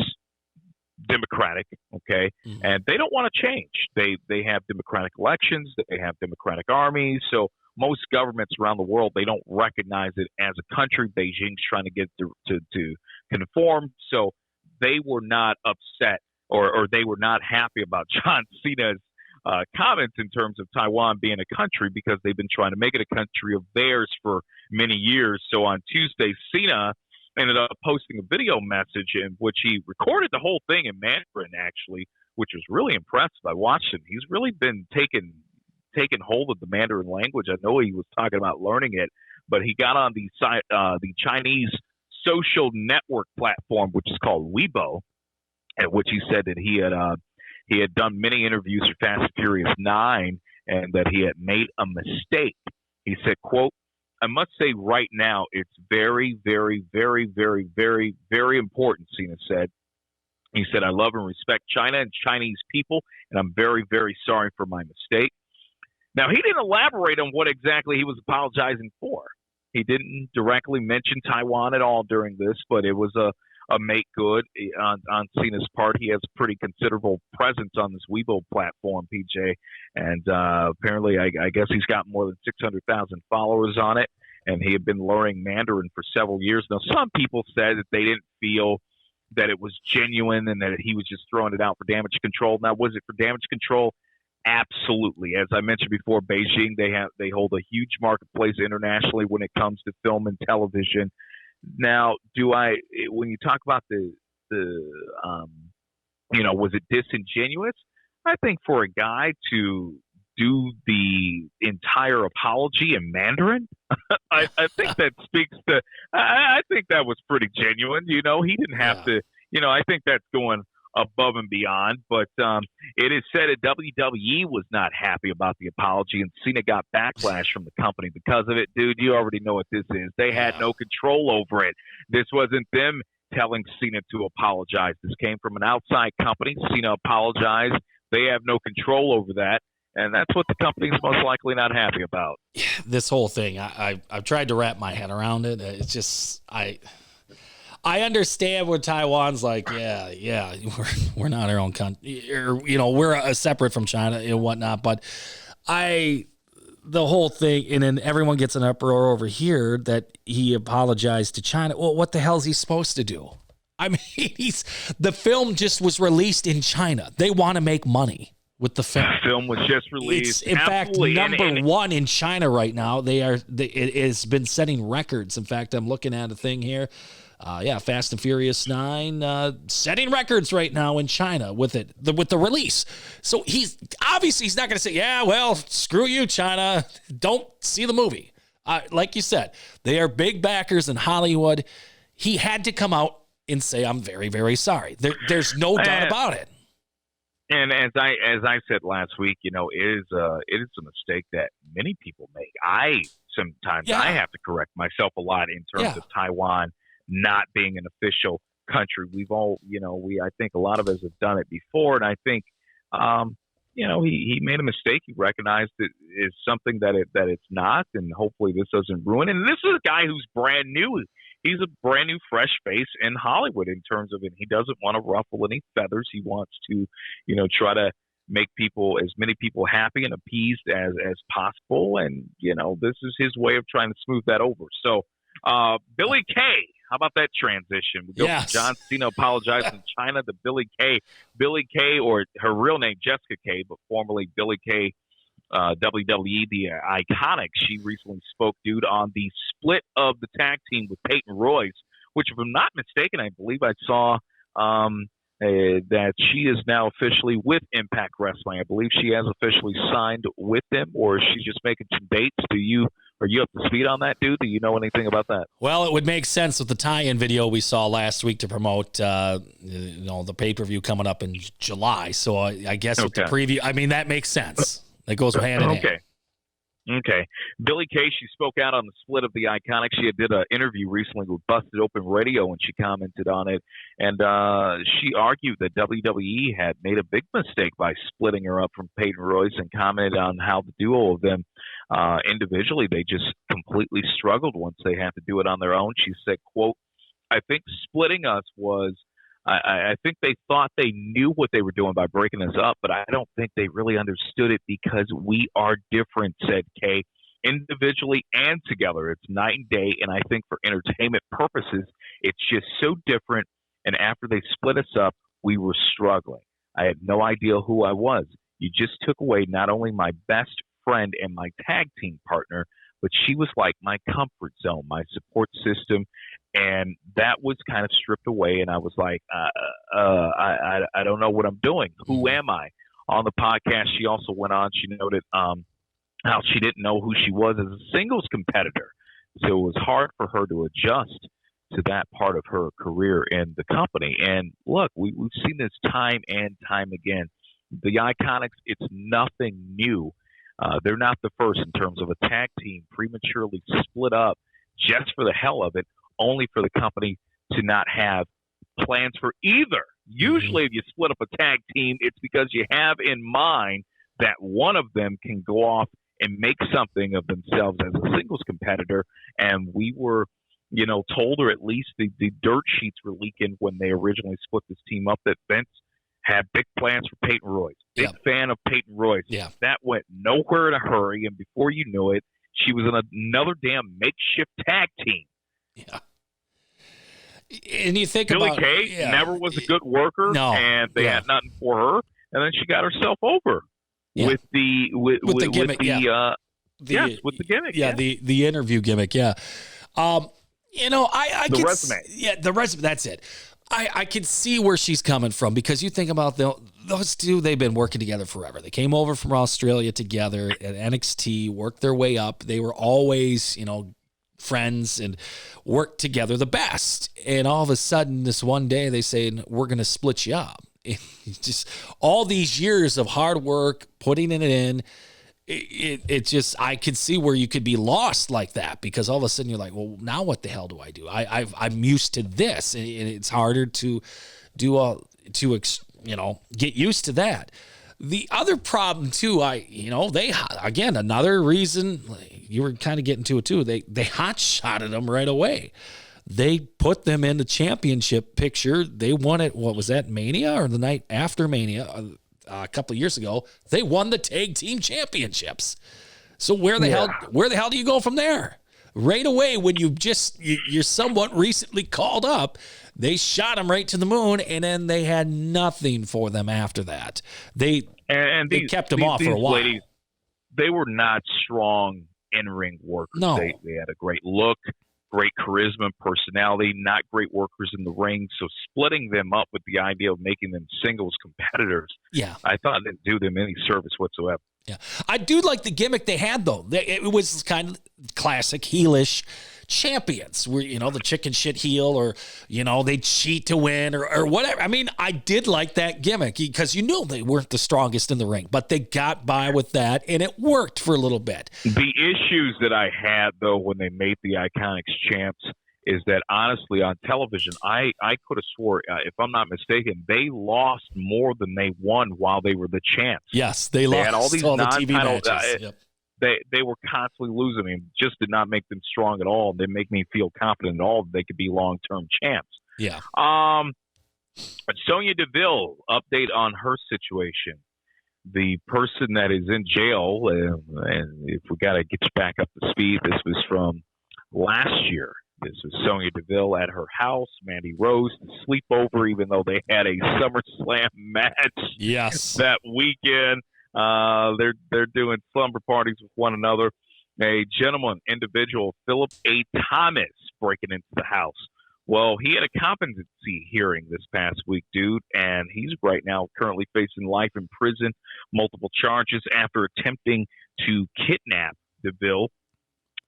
democratic, okay, and they don't want to change. They have democratic elections, they have democratic armies, so most governments around the world, they don't recognize it as a country. Beijing's trying to get to conform, so they were not upset or they were not happy about John Cena's comments in terms of Taiwan being a country because they've been trying to make it a country of theirs for many years. So on Tuesday, Cena ended up posting a video message in which he recorded the whole thing in Mandarin, actually, which was really impressive. I watched him. He's really been taking hold of the Mandarin language. I know he was talking about learning it, but he got on the Chinese social network platform, which is called Weibo, at which he said that he had done many interviews for Fast and Furious 9 and that he had made a mistake. He said, quote, "I must say right now, it's very, very, very, very, very, very important," Cena said. He said, "I love and respect China and Chinese people, and I'm very, very sorry for my mistake." Now, he didn't elaborate on what exactly he was apologizing for. He didn't directly mention Taiwan at all during this, but it was a make good on Cena's part. He has a pretty considerable presence on this Weibo platform, PJ, and apparently I guess he's got more than 600,000 followers on it, and he had been learning Mandarin for several years. Now, some people said that they didn't feel that it was genuine and that he was just throwing it out for damage control. Now, was it for damage control? Absolutely. As I mentioned before, Beijing, they hold a huge marketplace internationally when it comes to film and television. Now, when you talk about was it disingenuous? I think for a guy to do the entire apology in Mandarin, I think that speaks to, I think that was pretty genuine. He didn't have to, I think that's going above and beyond, but it is said that WWE was not happy about the apology, and Cena got backlash from the company because of it. Dude, you already know what this is. They had no control over it. This wasn't them telling Cena to apologize. This came from an outside company. Cena apologized. They have no control over that, and that's what the company's most likely not happy about. This whole thing, I've tried to wrap my head around it. It's just I understand when Taiwan's like, we're not our own country, or, we're separate from China and whatnot. But the whole thing, and then everyone gets an uproar over here that he apologized to China. Well, what the hell is he supposed to do? I mean, the film just was released in China. They want to make money with the film. The film was just released. It's, in fact, number one in China right now. It has been setting records. In fact, I'm looking at a thing here. Fast and Furious 9 setting records right now in China with the release. So he's not going to say, screw you, China. Don't see the movie. Like you said, they are big backers in Hollywood. He had to come out and say, "I'm very, very sorry." There's no doubt about it. And as I said last week, it is a mistake that many people make. I have to correct myself a lot in terms of Taiwan not being an official country. We've all, I think a lot of us have done it before, and I think he made a mistake. He recognized it is something that it's not, and hopefully this doesn't ruin it. And this is a guy who's brand new. He's a brand new, fresh face in Hollywood in terms of it. He doesn't want to ruffle any feathers. He wants to, try to make as many people happy and appeased as possible. And, this is his way of trying to smooth that over. So, Billy Kay, how about that transition? We go from John Cena apologizing to China to Billy Kay. Billy Kay, or her real name, Jessica Kay, but formerly Billy Kay, WWE, the Iconic. She recently spoke, dude, on the split of the tag team with Peyton Royce, which, if I'm not mistaken, I believe I saw that she is now officially with Impact Wrestling. I believe she has officially signed with them, or is she just making some dates? Are you up to speed on that, dude? Do you know anything about that? Well, it would make sense with the tie-in video we saw last week to promote, the pay-per-view coming up in July. So I guess with the preview, that makes sense. That goes hand in hand. Okay. Billy Kay, she spoke out on the split of the Iconic. She did an interview recently with Busted Open Radio, and she commented on it. And she argued that WWE had made a big mistake by splitting her up from Peyton Royce, and commented on how the duo of them individually, they just completely struggled once they had to do it on their own. She said, quote, "I think splitting us was I think they thought they knew what they were doing by breaking us up, but I don't think they really understood it because we are different," said Kay. "Individually and together, it's night and day, and I think for entertainment purposes, it's just so different. And after they split us up, we were struggling. I had no idea who I was. You just took away not only my best friend and my tag team partner, but she was like my comfort zone, my support system. And that was kind of stripped away. And I was like, I don't know what I'm doing. Who am I?" On the podcast, she also went on, she noted how she didn't know who she was as a singles competitor. So it was hard for her to adjust to that part of her career in the company. And look, we've seen this time and time again. The Iconics, it's nothing new. They're not the first in terms of a tag team prematurely split up just for the hell of it, only for the company to not have plans for either. Usually if you split up a tag team, it's because you have in mind that one of them can go off and make something of themselves as a singles competitor. And we were, told, or at least the dirt sheets were leaking when they originally split this team up, that Vince had big plans for Peyton Royce. Big fan of Peyton Royce. Yeah. That went nowhere in a hurry, and before you knew it, she was in another damn makeshift tag team. Yeah. And you think Billy about Kay never was a good worker, and they had nothing for her, and then she got herself over with the gimmick. With the gimmick. Yeah, the interview gimmick. Yeah. I the could, resume. Yeah, the resume. That's it. I can see where she's coming from, because you think about those two, they've been working together forever. They came over from Australia together at NXT, worked their way up. They were always, friends and worked together the best. And all of a sudden, this one day, they say, "We're going to split you up." Just all these years of hard work, putting it in. It just, I could see where you could be lost like that, because all of a sudden you're like, well, now what the hell do I do? I'm used to this, and it's harder to get used to that. The other problem too, another reason, you were kind of getting to it too. They hot shotted them right away. They put them in the championship picture. They won it. What was that, Mania, or the night after Mania? A couple of years ago, they won the tag team championships. So where the hell do you go from there? Right away, when you're somewhat recently called up, they shot them right to the moon, and then they had nothing for them after that. They kept them off for a while. Ladies, they were not strong in-ring workers. No. They had a great look, great charisma, personality, not great workers in the ring. So splitting them up with the idea of making them singles competitors, I thought it didn't do them any service whatsoever. Yeah, I do like the gimmick they had, though. It was kind of classic heelish champions, where the chicken shit heel, or they cheat to win, or whatever. I mean, I did like that gimmick, because they weren't the strongest in the ring, but they got by with that, and it worked for a little bit. The issues that I had, though, when they made the Iconics champs, is that honestly on television, I could have swore, if I'm not mistaken, they lost more than they won while they were the champs. Yes, they lost had all these the non-title, TV matches. Yep. They were constantly losing. I mean, just did not make them strong at all. They make me feel confident at all that they could be long-term champs. Yeah. Sonya Deville, update on her situation. The person that is in jail, and if we got to get you back up to speed, this was from last year. This was Sonya Deville at her house. Mandy Rose to sleep over, even though they had a SummerSlam match. Yes. That weekend. They're doing slumber parties with one another. A gentleman, individual, Philip A. Thomas, breaking into the house. Well, he had a competency hearing this past week, dude, and he's right now currently facing life in prison, multiple charges after attempting to kidnap Deville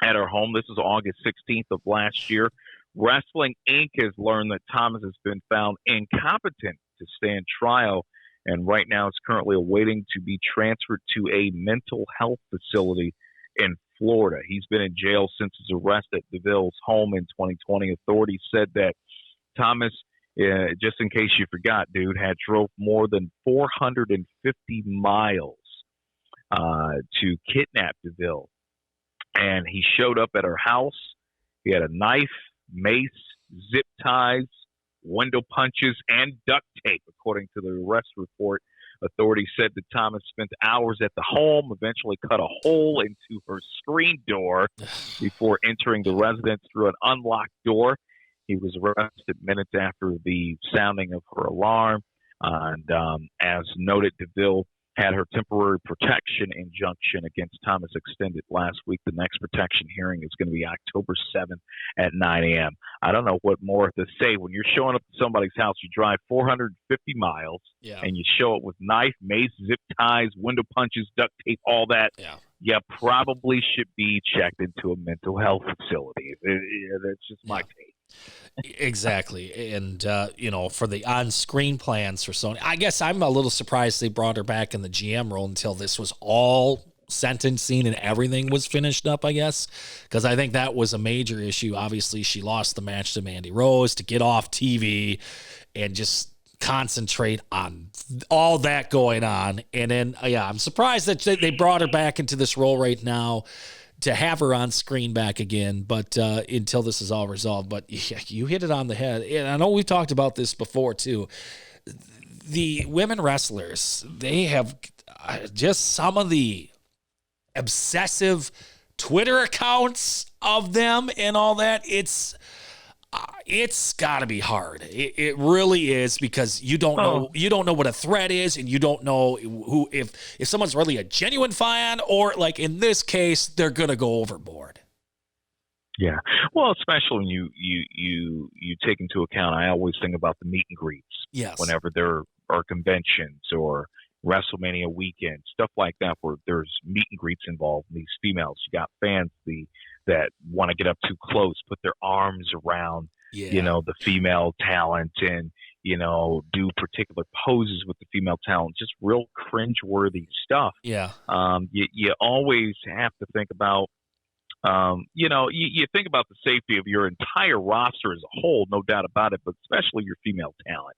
at her home. This is August 16th of last year. Wrestling Inc. has learned that Thomas has been found incompetent to stand trial, and right now is currently awaiting to be transferred to a mental health facility in Florida. He's been in jail since his arrest at Deville's home in 2020. Authorities said that Thomas, just in case you forgot, dude, had drove more than 450 miles to kidnap Deville. And he showed up at her house. He had a knife, mace, zip ties, window punches, and duct tape, according to the arrest report. Authorities said that Thomas spent hours at the home, eventually cut a hole into her screen door before entering the residence through an unlocked door. He was arrested minutes after the sounding of her alarm. And as noted, Deville had her temporary protection injunction against Thomas extended last week. The next protection hearing is going to be October 7th at 9 a.m. I don't know what more to say. When you're showing up to somebody's house, you drive 450 miles, and you show up with knife, mace, zip ties, window punches, duct tape, all that. Yeah. You probably should be checked into a mental health facility. That's just my take. Exactly. And, for the on-screen plans for Sony, I guess I'm a little surprised they brought her back in the GM role until this was all sentencing and everything was finished up, I guess, because I think that was a major issue. Obviously, she lost the match to Mandy Rose to get off TV and just concentrate on all that going on. And then, I'm surprised that they brought her back into this role right now to have her on screen back again, but until this is all resolved. But you hit it on the head. And I know we've talked about this before too. The women wrestlers, they have just some of the obsessive Twitter accounts of them and all that. It's got to be hard. It really is, because you don't know what a threat is, and you don't know who if someone's really a genuine fan, or like in this case they're gonna go overboard. Yeah, well, especially when you take into account. I always think about the meet and greets. Yes. Whenever there are conventions or WrestleMania weekend, stuff like that, where there's meet and greets involved. These females, you got fans that want to get up too close, put their arms around, the female talent, and, do particular poses with the female talent, just real cringeworthy stuff. Yeah. You always have to think about, you think about the safety of your entire roster as a whole, no doubt about it, but especially your female talent,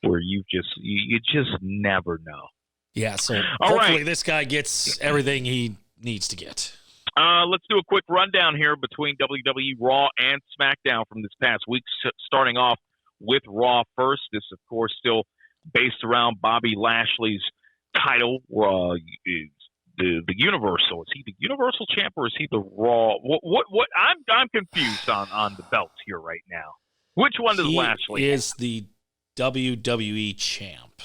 where you just never know. Yeah. So hopefully this guy gets everything he needs to get. Let's do a quick rundown here between WWE Raw and SmackDown from this past week, starting off with Raw first. This, of course, still based around Bobby Lashley's title. The Universal. Is he the Universal champ, or is he the Raw? What? I'm confused on the belts here right now. Which one does Lashley have? Is the WWE champ,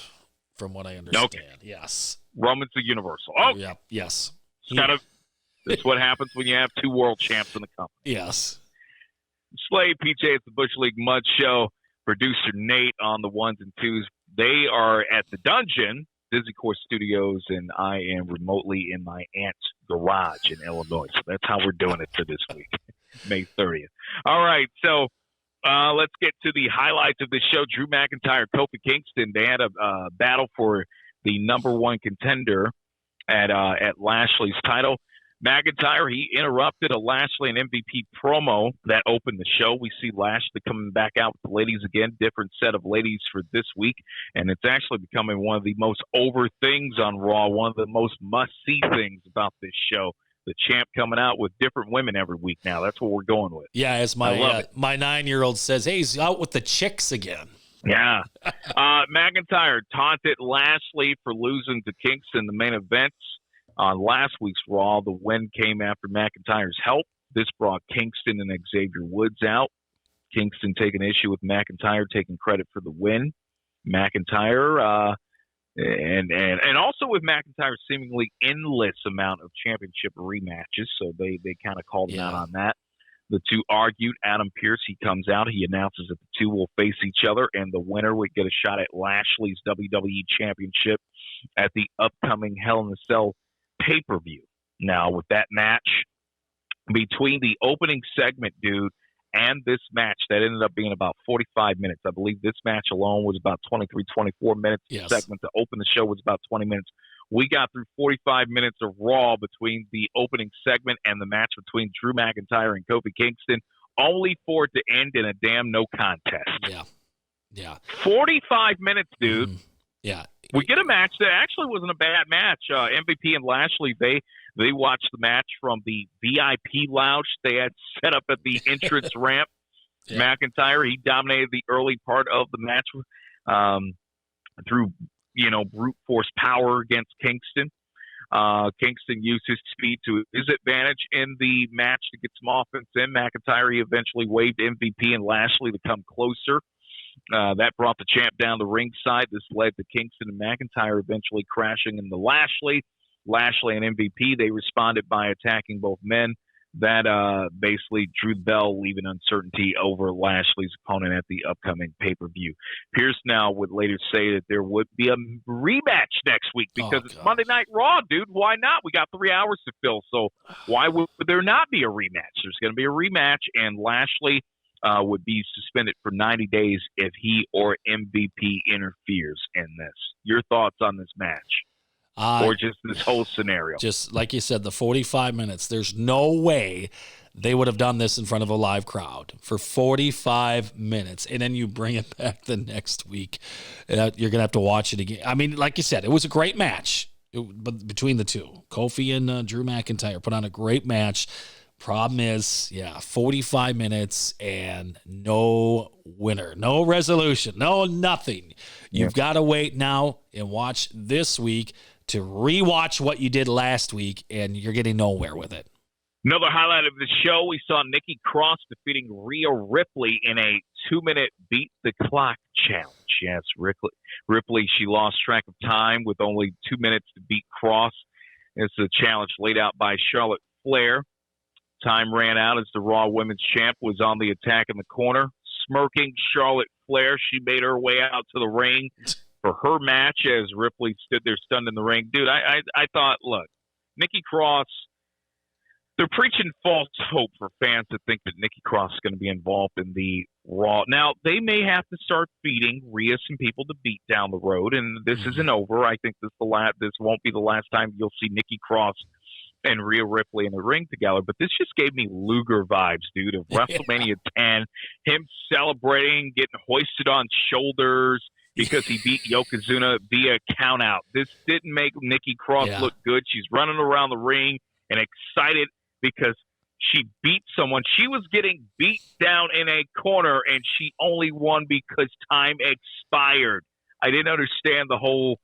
from what I understand. Okay. Yes. Roman's the Universal. Oh, yeah. Yes. That's what happens when you have two world champs in the company. Yes. Slade, PJ, it's the Bush League Mud Show. Producer Nate on the ones and twos. They are at the Dungeon, Disney Core Studios, and I am remotely in my aunt's garage in Illinois. So that's how we're doing it for this week, May 30th. All right, so let's get to the highlights of the show. Drew McIntyre, Kofi Kingston, they had a battle for the number one contender at Lashley's title. McIntyre, he interrupted a Lashley and MVP promo that opened the show. We see Lashley coming back out with the ladies again, different set of ladies for this week, and it's actually becoming one of the most over things on Raw, one of the most must-see things about this show. The champ coming out with different women every week now. That's what we're going with. Yeah, as my 9-year-old says, hey, he's out with the chicks again. Yeah. McIntyre taunted Lashley for losing to Kingston in the main events. On last week's Raw, the win came after McIntyre's help. This brought Kingston and Xavier Woods out. Kingston taking issue with McIntyre taking credit for the win. McIntyre, and also with McIntyre's seemingly endless amount of championship rematches, so they kind of called him out on that. The two argued. Adam Pearce, he comes out. He announces that the two will face each other, and the winner would get a shot at Lashley's WWE Championship at the upcoming Hell in a Cell pay-per-view. Now, with that match, between the opening segment, dude, and this match that ended up being about 45 minutes. I believe this match alone was about 23, 24 minutes. Yes. The segment to open the show was about 20 minutes. We got through 45 minutes of Raw between the opening segment and the match between Drew McIntyre and Kofi Kingston, only for it to end in a damn no contest. Yeah. 45 minutes, dude. Yeah. We get a match that actually wasn't a bad match. MVP and Lashley, they watched the match from the VIP lounge they had set up at the entrance ramp. Yeah. McIntyre, he dominated the early part of the match through, brute force power against Kingston. Kingston used his speed to his advantage in the match to get some offense in. McIntyre, he eventually waved MVP and Lashley to come closer. That brought the champ down the ringside. This led to Kingston and McIntyre eventually crashing into Lashley. Lashley and MVP, they responded by attacking both men. That basically drew the bell, leaving uncertainty over Lashley's opponent at the upcoming pay-per-view. Pierce now would later say that there would be a rematch next week because it's Monday Night Raw, dude. Why not? We got 3 hours to fill, so why would there not be a rematch? There's going to be a rematch, and Lashley would be suspended for 90 days if he or MVP interferes in this. Your thoughts on this match? Or just this whole scenario? Just like you said, the 45 minutes. There's no way they would have done this in front of a live crowd for 45 minutes. And then you bring it back the next week. You're going to have to watch it again. I mean, like you said, it was a great match between the two. Kofi and Drew McIntyre put on a great match. Problem is, 45 minutes and no winner, no resolution, no nothing. You've got to wait now and watch this week to rewatch what you did last week, and you're getting nowhere with it. Another highlight of the show, we saw Nikki Cross defeating Rhea Ripley in a 2-minute beat the clock challenge. Yes, Ripley, she lost track of time with only 2 minutes to beat Cross. It's a challenge laid out by Charlotte Flair. Time ran out as the Raw Women's Champ was on the attack in the corner. Smirking Charlotte Flair, she made her way out to the ring for her match as Ripley stood there stunned in the ring. Dude, I thought, look, Nikki Cross, they're preaching false hope for fans to think that Nikki Cross is going to be involved in the Raw. Now, they may have to start feeding Rhea some people to beat down the road, and this isn't over. I think this won't be the last time you'll see Nikki Cross and Rhea Ripley in the ring together, but this just gave me Luger vibes, dude, of WrestleMania 10, him celebrating, getting hoisted on shoulders because he beat Yokozuna via countout. This didn't make Nikki Cross look good. She's running around the ring and excited because she beat someone. She was getting beat down in a corner, and she only won because time expired. I didn't understand the whole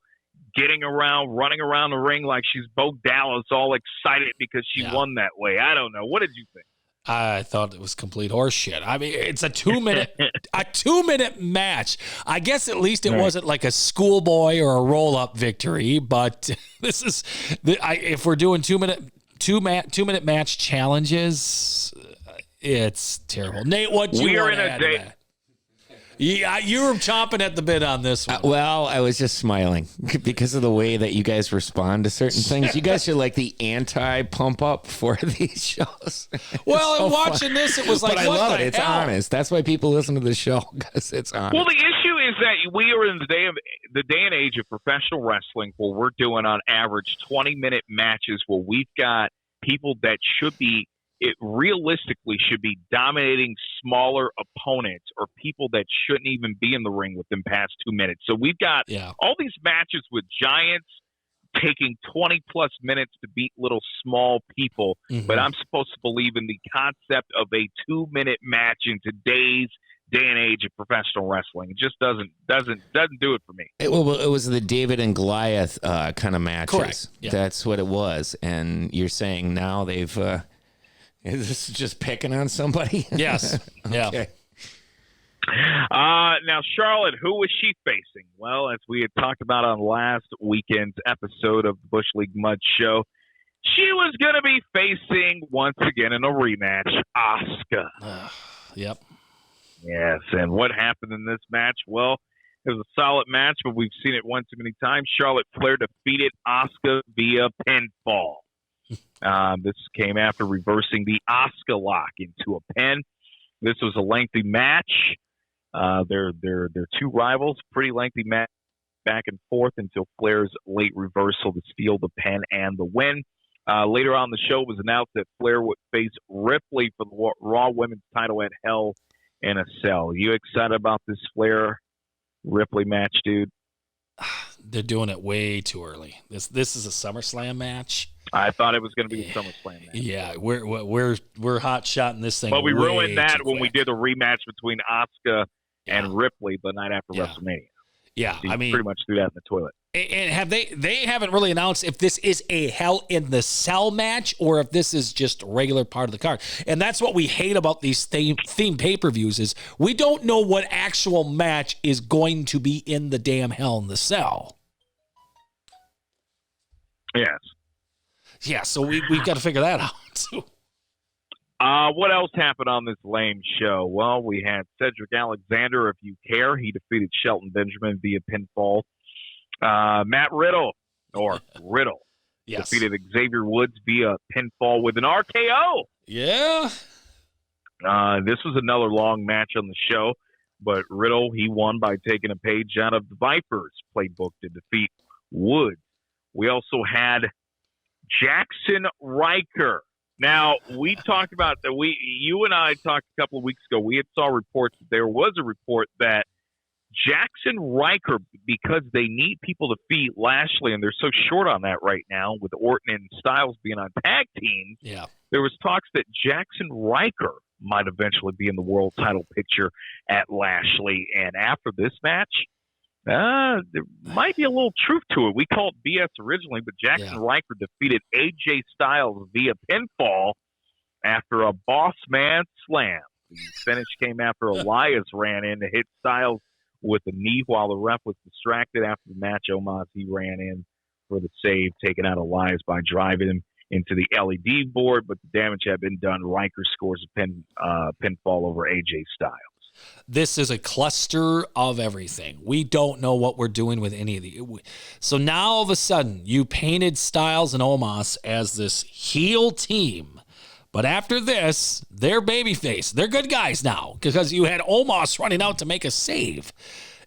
getting around, running around the ring like she's Bo Dallas, all excited because she won that way. I don't know. What did you think? I thought it was complete horseshit. I mean, it's a 2-minute match. I guess at least it wasn't like a schoolboy or a roll-up victory, but this is if we're doing 2-minute match challenges, it's terrible. Nate, what you want to add to that? Yeah, you were chomping at the bit on this one. Well, I was just smiling because of the way that you guys respond to certain things. You guys are like the anti-pump up for these shows. Well, so watching this, it was like, but I love it. It's honest. That's why people listen to the show, because it's honest. Well, the issue is that we are in the day and age of professional wrestling where we're doing on average 20-minute matches where we've got people that realistically should be dominating smaller opponents or people that shouldn't even be in the ring within past 2 minutes. So we've got all these matches with giants taking 20-plus minutes to beat little small people, but I'm supposed to believe in the concept of a 2-minute match in today's day and age of professional wrestling. It just doesn't do it for me. It was the David and Goliath kind of matches. Correct. Yeah. That's what it was. And you're saying now they've is this just picking on somebody? Yes. Okay. Yeah. Now, Charlotte, who was she facing? Well, as we had talked about on last weekend's episode of the Bush League Mud Show, she was going to be facing, once again in a rematch, Asuka. Yep. Yes, and what happened in this match? Well, it was a solid match, but we've seen it one too many times. Charlotte Flair defeated Asuka via pinfall. This came after reversing the Asuka lock into a pin. This was a lengthy match. They're two rivals, pretty lengthy match, back and forth until Flair's late reversal to steal the pin and the win. Later on in the show, it was announced that Flair would face Ripley for the Raw Women's title at Hell in a Cell. You excited about this Flair Ripley match, dude? They're doing it way too early. This is a SummerSlam match. I thought it was going to be a SummerSlam match. Yeah, we're hot shotting this thing. But we ruined that when quick. we did a rematch between Asuka and Ripley the night after WrestleMania. Yeah, So I mean, pretty much threw that in the toilet. And have they haven't really announced if this is a Hell in the Cell match or if this is just a regular part of the card. And that's what we hate about these theme pay-per-views is we don't know what actual match is going to be in the damn Hell in the Cell. Yes. Yeah, so we've got to figure that out. What else happened on this lame show? Well, we had Cedric Alexander, if you care. He defeated Shelton Benjamin via pinfall. Matt Riddle, defeated Xavier Woods via pinfall with an RKO. Yeah. This was another long match on the show, but Riddle, he won by taking a page out of the Vipers playbook to defeat Woods. We also had Jackson Riker. Now, we talked about that. You and I talked a couple of weeks ago. We had saw reports. There was a report that Jackson Riker, because they need people to feed Lashley, and they're so short on that right now with Orton and Styles being on tag teams. Yeah. There was talks that Jackson Riker might eventually be in the world title picture at Lashley. And after this match, there might be a little truth to it. We called BS originally, but Jackson Riker defeated AJ Styles via pinfall after a boss man slam. The finish came after Elias ran in to hit Styles with a knee while the ref was distracted. After the match, Omos, he ran in for the save, taking out Elias by driving him into the LED board, but the damage had been done. Riker scores a pinfall over AJ Styles. This is a cluster of everything. We don't know what we're doing with any of the. So now all of a sudden, you painted Styles and Omos as this heel team. But after this, they're babyface. They're good guys now because you had Omos running out to make a save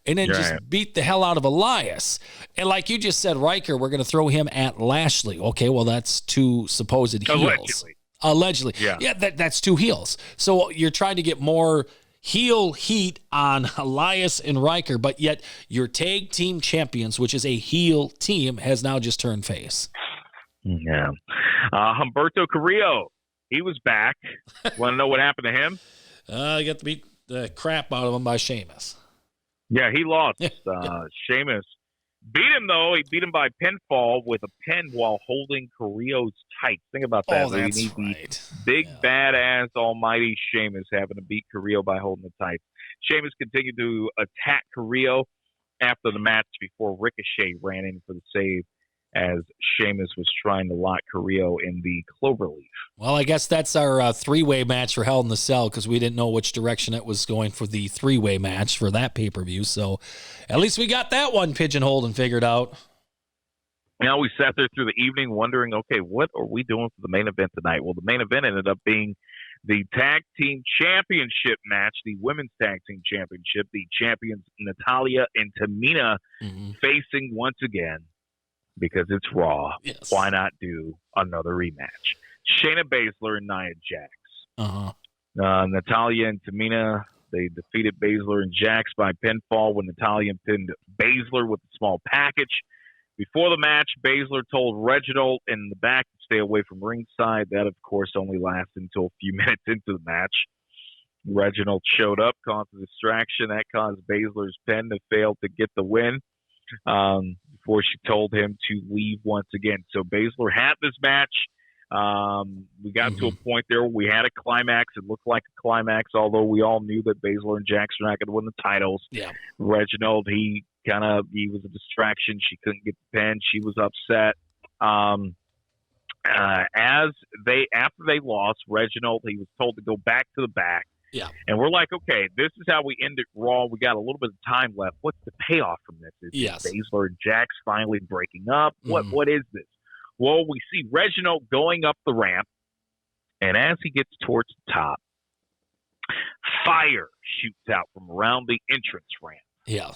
and then just beat the hell out of Elias. And like you just said, Riker, we're going to throw him at Lashley. Okay, well, that's two supposed heels. Allegedly. Yeah, that's two heels. So you're trying to get more heel heat on Elias and Riker, but yet your tag team champions, which is a heel team, has now just turned face. Yeah. Humberto Carrillo. He was back. Want to know what happened to him? He got to beat the crap out of him by Sheamus. Yeah, he lost. Sheamus beat him, though. He beat him by pinfall with a pin while holding Carrillo's tights. Think about that. Oh, that's you need right. the big, badass, almighty Sheamus having to beat Carrillo by holding the tights. Sheamus continued to attack Carrillo after the match before Ricochet ran in for the save as Sheamus was trying to lock Carrillo in the cloverleaf. Well, I guess that's our three-way match for Hell in the Cell because we didn't know which direction it was going for the three-way match for that pay-per-view. So at least we got that one pigeonholed and figured out. Now we sat there through the evening wondering, okay, what are we doing for the main event tonight? Well, the main event ended up being the tag team championship match, the women's tag team championship, the champions Natalya and Tamina facing once again. Because it's Raw, why not do another rematch? Shayna Baszler and Nia Jax. Uh-huh. Natalya and Tamina, they defeated Baszler and Jax by pinfall when Natalya pinned Baszler with a small package. Before the match, Baszler told Reginald in the back to stay away from ringside. That, of course, only lasted until a few minutes into the match. Reginald showed up, caused a distraction. That caused Baszler's pin to fail to get the win before she told him to leave once again. So Baszler had this match. We got to a point there where we had a climax. It looked like a climax, although we all knew that Baszler and Jax were not going to win the titles. Yeah. Reginald, he was a distraction. She couldn't get the pin. She was upset. After they lost, Reginald, he was told to go back to the back. Yeah. And we're like, okay, this is how we ended Raw. We got a little bit of time left. What's the payoff from this? Is Baszler and Jax finally breaking up? What is this? Well, we see Reginald going up the ramp, and as he gets towards the top, fire shoots out from around the entrance ramp. Yeah.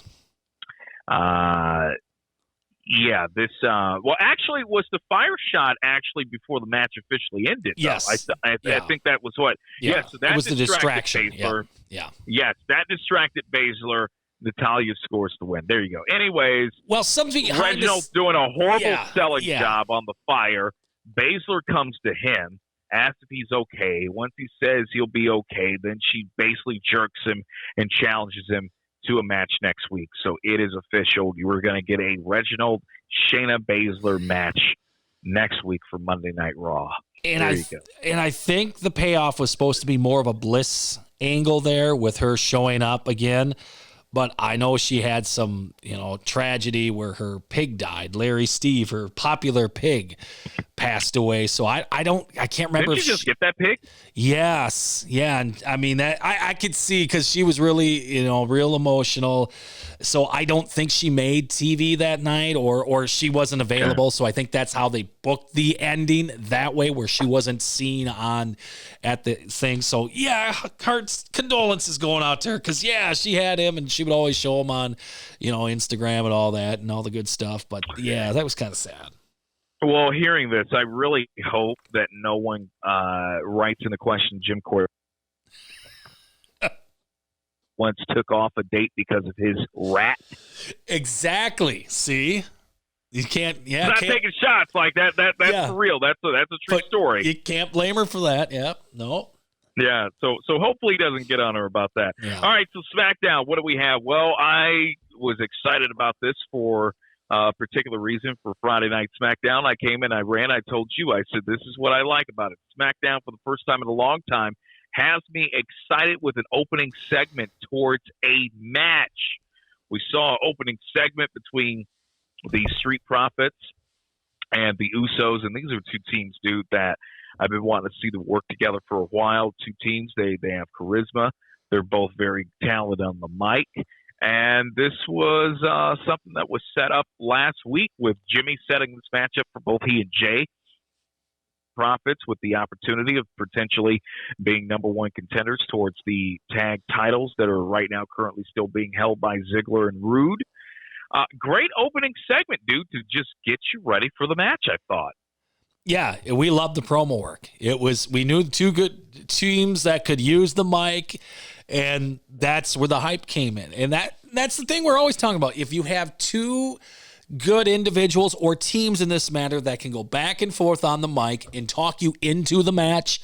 Well, actually, was the fire shot actually before the match officially ended? Yes. I think that was what. Yeah. So that was the distraction. Baszler. Yeah. Yes, that distracted Baszler. Natalya scores the win. There you go. Anyways, well, something Reginald's doing a horrible selling job on the fire. Baszler comes to him, asks if he's okay. Once he says he'll be okay, then she basically jerks him and challenges him to a match next week. So it is official. You are going to get a Reginald Shayna Baszler match next week for Monday Night Raw. And I think the payoff was supposed to be more of a Bliss angle there with her showing up again. But I know she had some, tragedy where her pig died. Larry Steve, her popular pig, passed away. So I can't remember. Did you just get that pig? Yes. Yeah. And I mean, that I could see because she was really, real emotional. So I don't think she made TV that night or she wasn't available. So I think that's how they booked the ending that way, where she wasn't seen on at the thing. So yeah, heart's condolences going out to her because she had him and she would always show him on, Instagram and all that and all the good stuff. But yeah, that was kind of sad. Well, hearing this, I really hope that no one writes in the question Jim Cornette once took off a date because of his rat. Exactly. See, you can't. Yeah, not taking shots like that. That's for real. That's a true story. You can't blame her for that. Yeah. No. Yeah. So hopefully he doesn't get on her about that. Yeah. All right. So SmackDown. What do we have? Well, I was excited about this for a particular reason for Friday Night SmackDown. I came in, I ran, I told you, I said, this is what I like about it. SmackDown, for the first time in a long time, has me excited with an opening segment towards a match. We saw an opening segment between the Street Profits and the Usos, and these are two teams, dude, that I've been wanting to see them work together for a while. Two teams, they have charisma. They're both very talented on the mic. And this was something that was set up last week with Jimmy setting this matchup for both he and Jay Profits, with the opportunity of potentially being number one contenders towards the tag titles that are right now currently still being held by Ziggler and Rude. Great opening segment, dude, to just get you ready for the match, I thought. Yeah, we loved the promo work. We knew two good teams that could use the mic, and that's where the hype came in. And that's the thing we're always talking about. If you have two good individuals or teams in this matter that can go back and forth on the mic and talk you into the match,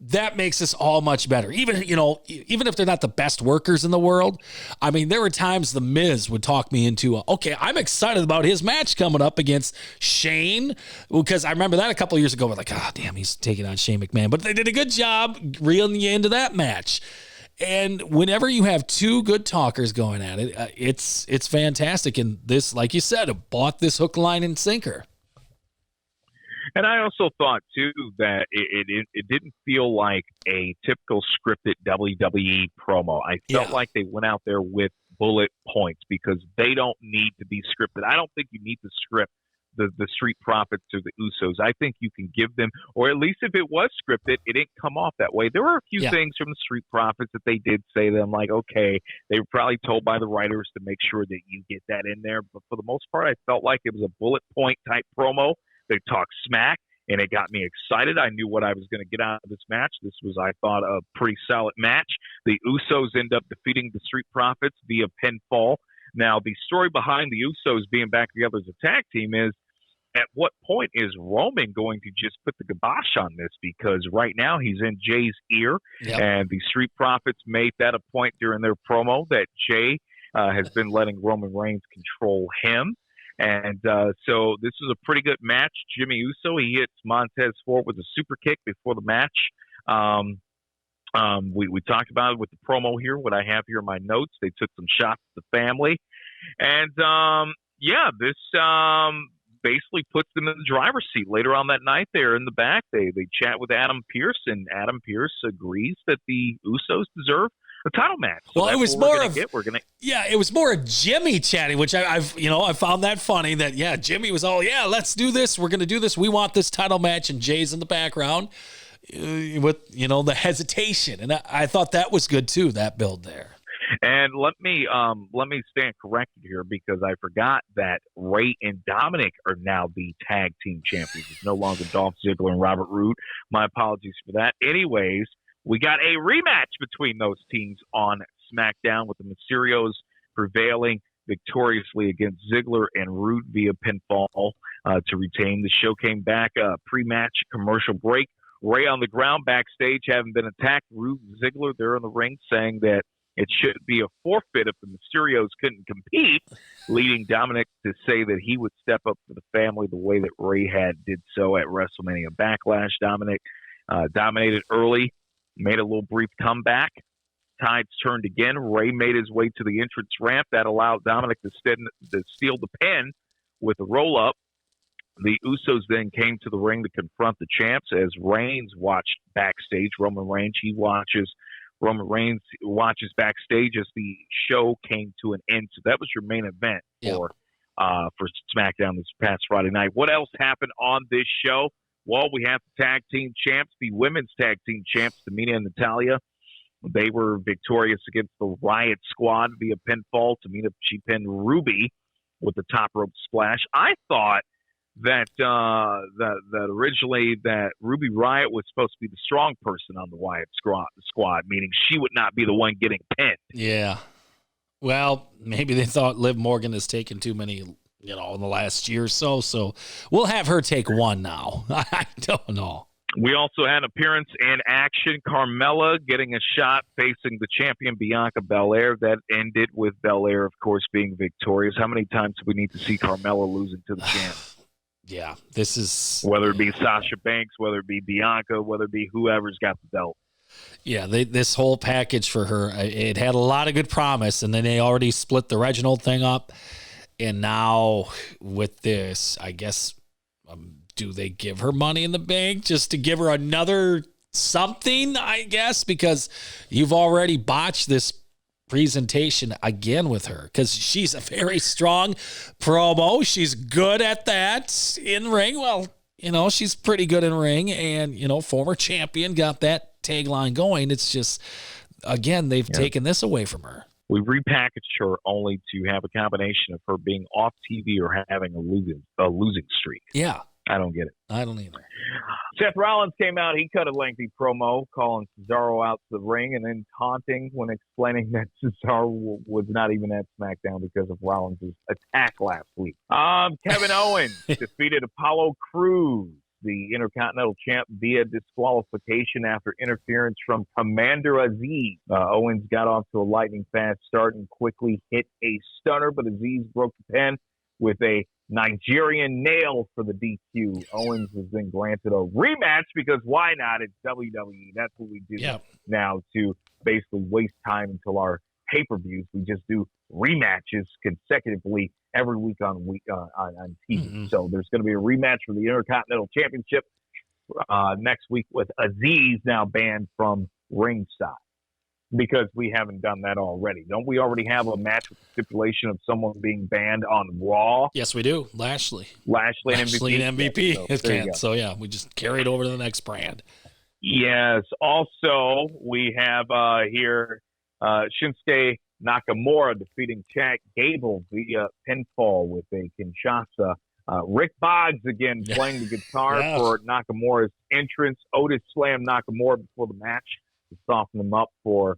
that makes us all much better. Even if they're not the best workers in the world. I mean, there were times The Miz would talk me into, okay, I'm excited about his match coming up against Shane, because I remember that a couple of years ago. We're like, oh, damn, he's taking on Shane McMahon. But they did a good job reeling you into that match. And whenever you have two good talkers going at it, it's fantastic. And this, like you said, it bought this hook, line, and sinker. And I also thought, too, that it didn't feel like a typical scripted WWE promo. I felt like they went out there with bullet points because they don't need to be scripted. I don't think you need to script the Street Profits or the Usos. I think you can give them, or at least if it was scripted, it didn't come off that way. There were a few things from the Street Profits that they did say that I'm like, okay, they were probably told by the writers to make sure that you get that in there. But for the most part, I felt like it was a bullet point type promo. They talked smack. and it got me excited. I knew what I was going to get out of this match. This was, I thought, a pretty solid match. The Usos end up defeating the Street Profits via pinfall. Now, the story behind the Usos being back together as a tag team is, at what point is Roman going to just put the kibosh on this? Because right now he's in Jay's ear, and the Street Profits made that a point during their promo that Jay has been letting Roman Reigns control him. And so this is a pretty good match. Jimmy Uso, he hits Montez Ford with a super kick before the match. We talked about it with the promo here, what I have here in my notes. They took some shots at the family. And, this basically puts them in the driver's seat. Later on that night, they're in the back. They chat with Adam Pearce, and Adam Pearce agrees that the Usos deserve a title match. So well, it was more of it was more of Jimmy chatting, which I found that funny. That Jimmy was all let's do this. We're going to do this. We want this title match, and Jay's in the background with the hesitation, and I thought that was good too. That build there. And let me stand corrected here, because I forgot that Ray and Dominic are now the tag team champions. It's no longer Dolph Ziggler and Robert Roode. My apologies for that. Anyways, we got a rematch between those teams on SmackDown, with the Mysterios prevailing victoriously against Ziggler and Roode via pinfall to retain. The show came back pre-match commercial break. Ray on the ground backstage, having been attacked. Roode and Ziggler, they're in the ring, saying that it should be a forfeit if the Mysterios couldn't compete, leading Dominic to say that he would step up for the family the way that Ray did so at WrestleMania Backlash. Dominic dominated early, made a little brief comeback. Tides turned again. Ray made his way to the entrance ramp. That allowed Dominic to steal the pin with a roll-up. The Usos then came to the ring to confront the champs as Reigns watched backstage. Roman Reigns watches backstage as the show came to an end. So that was your main event for SmackDown this past Friday night. What else happened on this show? Well, we have the tag team champs, the women's tag team champs, Tamina and Natalya. They were victorious against the Riot Squad via pinfall. Tamina, she pinned Ruby with the top rope splash. I thought that originally that Ruby Riott was supposed to be the strong person on the Wyatt squad, meaning she would not be the one getting pinned. Yeah. Well, maybe they thought Liv Morgan has taken too many, in the last year or so. So we'll have her take one now. I don't know. We also had appearance in action. Carmella getting a shot facing the champion Bianca Belair. That ended with Belair, of course, being victorious. How many times do we need to see Carmella losing to the champ? Yeah, this is... Whether it be Sasha Banks, whether it be Bianca, whether it be whoever's got the belt. Yeah, this whole package for her, it had a lot of good promise, and then they already split the Reginald thing up. And now with this, I guess, do they give her Money in the Bank just to give her another something, I guess? Because you've already botched this presentation again with her, because she's a very strong promo. She's good at that in ring. Well, she's pretty good in ring, and former champion, got that tagline going. It's just, again, they've taken this away from her. We repackaged her only to have a combination of her being off TV or having a losing streak. Yeah. I don't get it. I don't either. Seth Rollins came out. He cut a lengthy promo calling Cesaro out to the ring and then taunting when explaining that Cesaro was not even at SmackDown because of Rollins' attack last week. Kevin Owens defeated Apollo Crews, the Intercontinental Champ, via disqualification after interference from Commander Aziz. Owens got off to a lightning fast start and quickly hit a stunner, but Aziz broke the pin with a Nigerian nail for the DQ. Owens was then granted a rematch because why not? It's WWE. That's what we do now to basically waste time until our pay-per-views. We just do rematches consecutively every week on TV. Mm-hmm. So there's going to be a rematch for the Intercontinental Championship next week with Aziz now banned from ringside, because we haven't done that already. Don't we already have a match with the stipulation of someone being banned on Raw? Yes, we do. Lashley and MVP. So yeah, we just carried over to the next brand. Yes. Also, we have here Shinsuke Nakamura defeating Chad Gable via pinfall with a Kinshasa Rick Boggs again playing the guitar for Nakamura's entrance. Otis slammed Nakamura before the match to soften him up for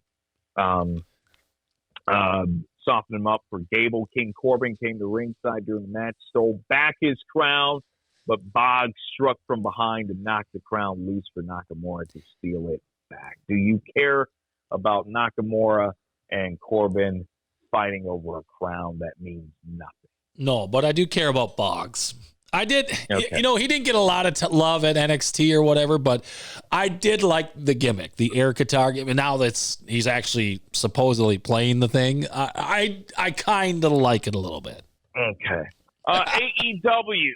Gable. King Corbin came to ringside during the match, stole back his crown, but Boggs struck from behind and knocked the crown loose for Nakamura to steal it back. Do you care about Nakamura and Corbin fighting over a crown that means nothing? No, but I do care about Boggs. I did, he didn't get a lot of love at NXT or whatever, but I did like the gimmick, the air guitar gimmick. Now that he's actually supposedly playing the thing, I kind of like it a little bit. Okay. AEW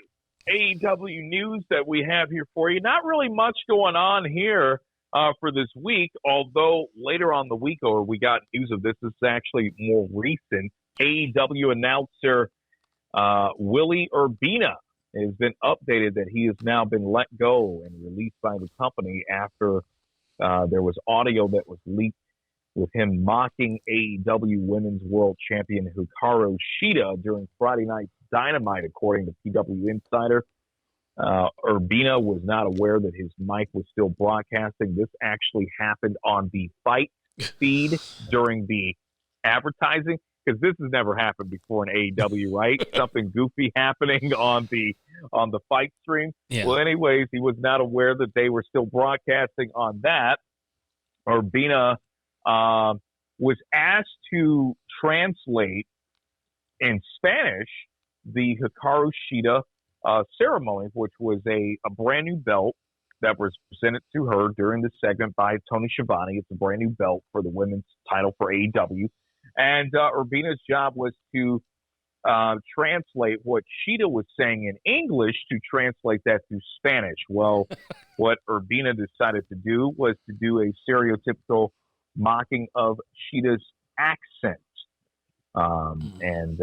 news that we have here for you. Not really much going on here for this week, although later on the week, or we got news of this is actually more recent. AEW announcer Willie Urbina has been updated that he has now been let go and released by the company after there was audio that was leaked with him mocking AEW Women's World Champion Hikaru Shida during Friday night's Dynamite, according to PW Insider. Urbina was not aware that his mic was still broadcasting. This actually happened on the Fight feed during the advertising, because this has never happened before in AEW, right? Something goofy happening on the Fight stream. Yeah. Well, anyways, he was not aware that they were still broadcasting on that. Urbina was asked to translate in Spanish the Hikaru Shida ceremony, which was a brand new belt that was presented to her during the segment by Tony Schiavone. It's a brand new belt for the women's title for AEW. And Urbina's job was to translate what Shida was saying in English to translate that to Spanish. Well, what Urbina decided to do was to do a stereotypical mocking of Shida's accent. And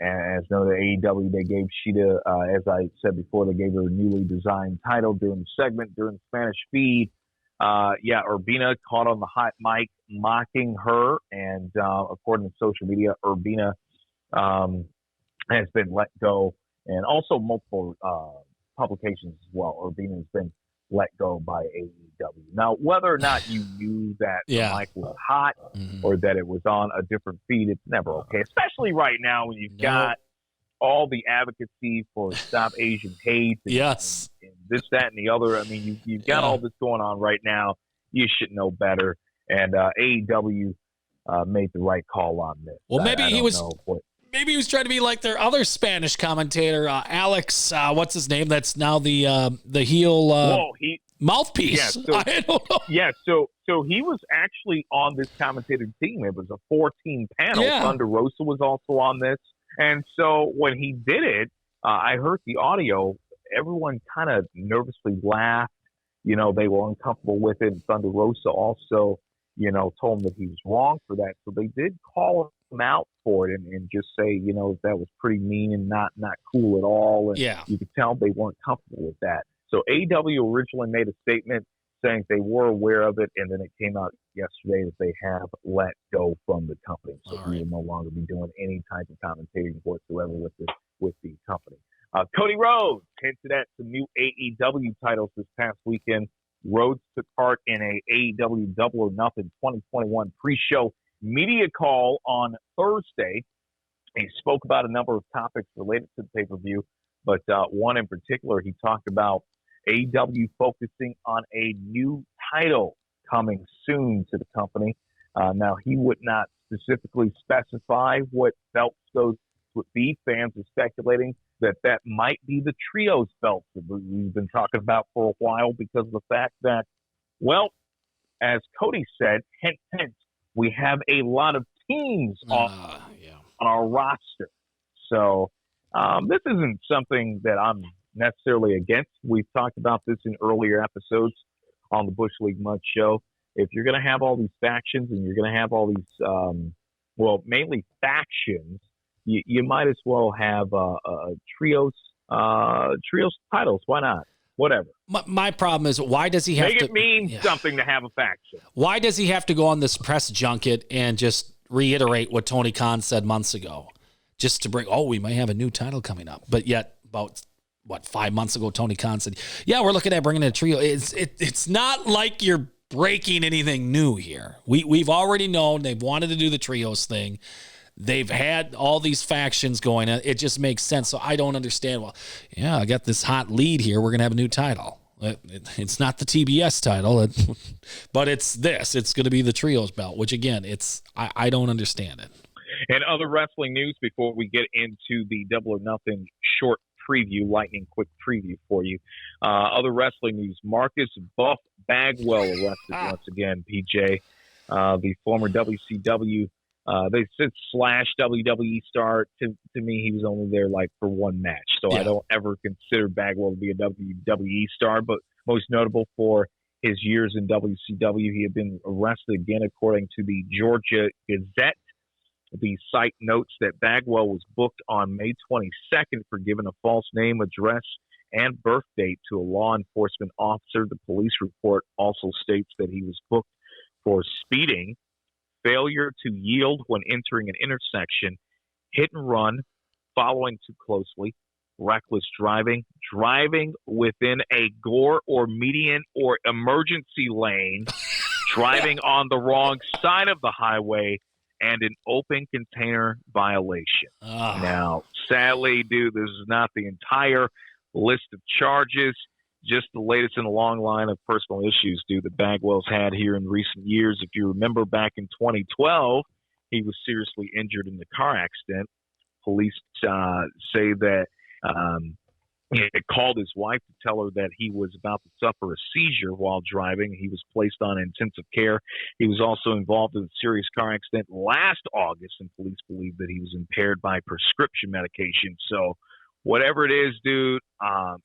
as noted, AEW, they gave Shida, as I said before, they gave her a newly designed title during the segment, during the Spanish feed. Urbina caught on the hot mic mocking her, and according to social media, Urbina has been let go, and also multiple publications as well. Urbina has been let go by AEW. Now, whether or not you knew that the mic was hot or that it was on a different feed, it's never okay, especially right now when you've got all the advocacy for Stop Asian Hate and, and this, that, and the other. I mean, you've got all this going on right now. You should know better. And AEW made the right call on this. Well, maybe he was trying to be like their other Spanish commentator, Alex. What's his name? That's now the heel mouthpiece. Yeah, so, I don't know. Yeah, so he was actually on this commentator team. It was a 14 panel. Yeah. Thunder Rosa was also on this. And so when he did it, I heard the audio. Everyone kind of nervously laughed. You know, they were uncomfortable with it. And Thunder Rosa also, you know, told him that he was wrong for that. So they did call him out for it and just say, you know, that was pretty mean and not cool at all. And you could tell they weren't comfortable with that. So AEW originally made a statement saying they were aware of it, and then it came out yesterday that they have let go from the company. So he will no longer be doing any type of commentating whatsoever with the company. Cody Rhodes hinted at some new AEW titles this past weekend. Rhodes took part in a AEW Double or Nothing 2021 pre-show media call on Thursday. He spoke about a number of topics related to the pay-per-view, but one in particular, he talked about AEW focusing on a new title coming soon to the company. Now, he would not specifically specify what belts those would be. Fans are speculating that might be the trios belts that we've been talking about for a while, because of the fact that, well, as Cody said, hence, we have a lot of teams on our roster. So this isn't something that I'm necessarily against. We've talked about this in earlier episodes on the Bush League Mud Show. If you're going to have all these factions and you're going to have all these, mainly factions, you might as well have trios titles. Why not? Whatever. My problem is, why does he have to... Make it mean something to have a faction. Why does he have to go on this press junket and just reiterate what Tony Khan said months ago? Just to bring, we might have a new title coming up. But yet about 5 months ago, Tony Khan said, yeah, we're looking at bringing in a trio. It's not like you're breaking anything new here. We've already known they've wanted to do the trios thing. They've had all these factions going. It just makes sense. So I don't understand. Well, yeah, I got this hot lead here. We're going to have a new title. It's not the TBS title, but it's this. It's going to be the trios belt, which, again, I don't understand it. And other wrestling news before we get into the Double or Nothing short preview, lightning quick preview for you. Other wrestling news: Marcus Buff Bagwell arrested once again. PJ, the former WCW, they said / WWE star. To me, he was only there like for one match, so I don't ever consider Bagwell to be a WWE star. But most notable for his years in WCW, he had been arrested again, according to the Georgia Gazette. The site notes that Bagwell was booked on May 22nd for giving a false name, address, and birth date to a law enforcement officer. The police report also states that he was booked for speeding, failure to yield when entering an intersection, hit and run, following too closely, reckless driving, driving within a gore or median or emergency lane, driving on the wrong side of the highway, and an open container violation. Now, sadly, dude, this is not the entire list of charges, just the latest in a long line of personal issues, dude, that Bagwell's had here in recent years. If you remember back in 2012, he was seriously injured in the car accident. Police say that he had called his wife to tell her that he was about to suffer a seizure while driving. He was placed on intensive care. He was also involved in a serious car accident last August, and police believe that he was impaired by prescription medication. So whatever it is, dude,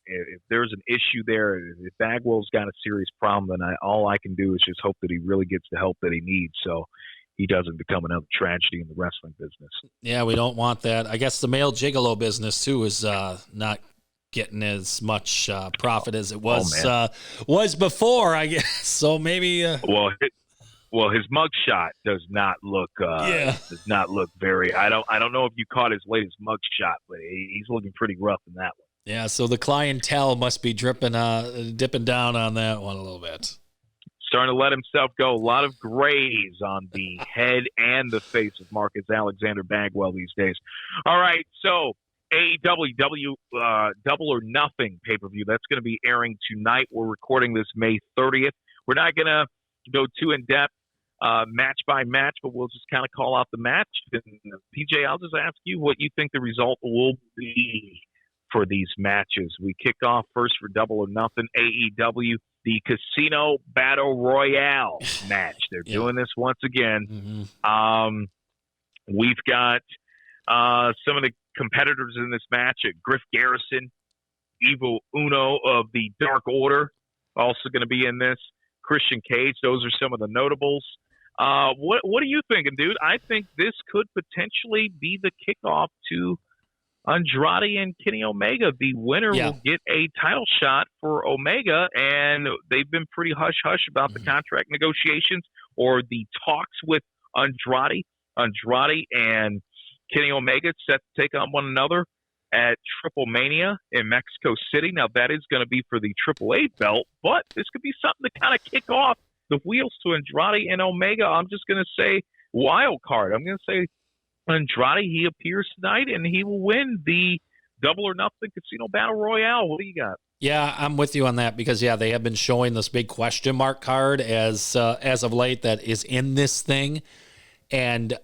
if there's an issue there, if Bagwell's got a serious problem, then all I can do is just hope that he really gets the help that he needs, so he doesn't become another tragedy in the wrestling business. Yeah, we don't want that. I guess the male gigolo business, too, is not getting as much profit as it was before, I guess. So maybe well, his mugshot does not look very. I don't know if you caught his latest mugshot, but he's looking pretty rough in that one. Yeah, so the clientele must be dipping down on that one a little bit. Starting to let himself go. A lot of grays on the head and the face of Marcus Alexander Bagwell these days. All right, so AEW Double or Nothing pay-per-view. That's going to be airing tonight. We're recording this May 30th. We're not going to go too in-depth match by match, but we'll just kind of call out the match. And, PJ, I'll just ask you what you think the result will be for these matches. We kick off first for Double or Nothing, AEW, the Casino Battle Royale match. They're doing this once again. Mm-hmm. We've got some of the competitors in this match: Griff Garrison, Evil Uno of the Dark Order, also going to be in this. Christian Cage. Those are some of the notables. What are you thinking, dude? I think this could potentially be the kickoff to Andrade and Kenny Omega. The winner will get a title shot for Omega, and they've been pretty hush-hush about the contract negotiations or the talks with Andrade. Andrade and Kenny Omega set to take on one another at Triple Mania in Mexico City. Now, that is going to be for the AAA belt, but this could be something to kind of kick off the wheels to Andrade and Omega. I'm just going to say wild card. I'm going to say Andrade, he appears tonight, and he will win the Double or Nothing Casino Battle Royale. What do you got? Yeah, I'm with you on that because, they have been showing this big question mark card as of late that is in this thing. And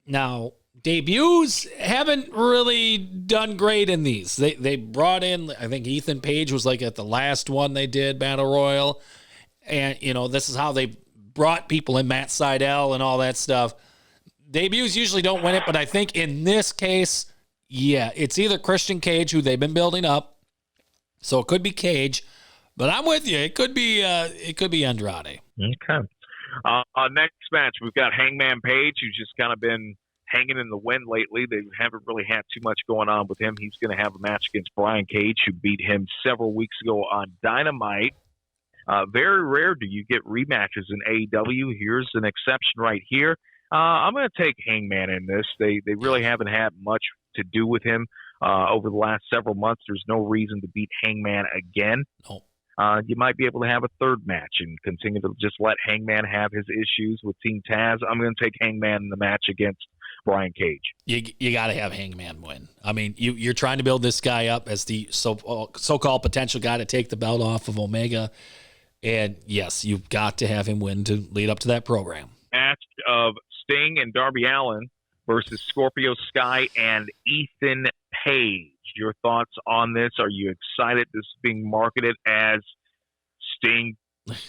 now debuts haven't really done great in these. They brought in, I think Ethan Page was like at the last one they did, Battle Royal. And, this is how they brought people in, Matt Sydal and all that stuff. Debuts usually don't win it, but I think in this case, it's either Christian Cage, who they've been building up, so it could be Cage, but I'm with you. It could be Andrade. Okay. Next match, we've got Hangman Page, who's just kind of been hanging in the wind lately. They haven't really had too much going on with him. He's going to have a match against Brian Cage, who beat him several weeks ago on Dynamite. Very rare do you get rematches in AEW. Here's an exception right here. I'm going to take Hangman in this. They really haven't had much to do with him over the last several months. There's no reason to beat Hangman again. No. You might be able to have a third match and continue to just let Hangman have his issues with Team Taz. I'm going to take Hangman in the match against Brian Cage. You got to have Hangman win. I mean, you're trying to build this guy up as the so-called potential guy to take the belt off of Omega. And, yes, you've got to have him win to lead up to that program. Match of Sting and Darby Allin versus Scorpio Sky and Ethan Page. Your thoughts on this? Are you excited this is being marketed as Sting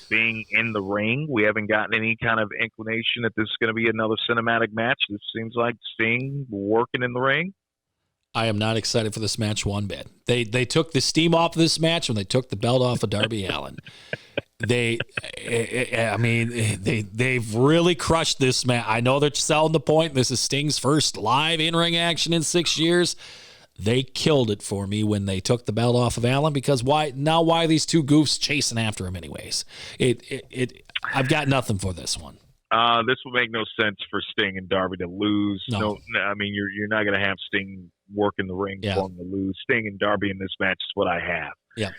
being in the ring? We haven't gotten any kind of inclination that this is going to be another cinematic match. This seems like Sting working in the ring. I am not excited for this match one bit. They took the steam off of this match when they took the belt off of Darby Allin. They've really crushed this match. I know they're selling the point. This is Sting's first live in-ring action in 6 years. They killed it for me when they took the belt off of Allen, because why are these two goofs chasing after him anyways? I've got nothing for this one. This will make no sense for Sting and Darby to lose. No, I mean you're not going to have Sting work in the ring for him to lose. Sting and Darby in this match is what I have. Yeah.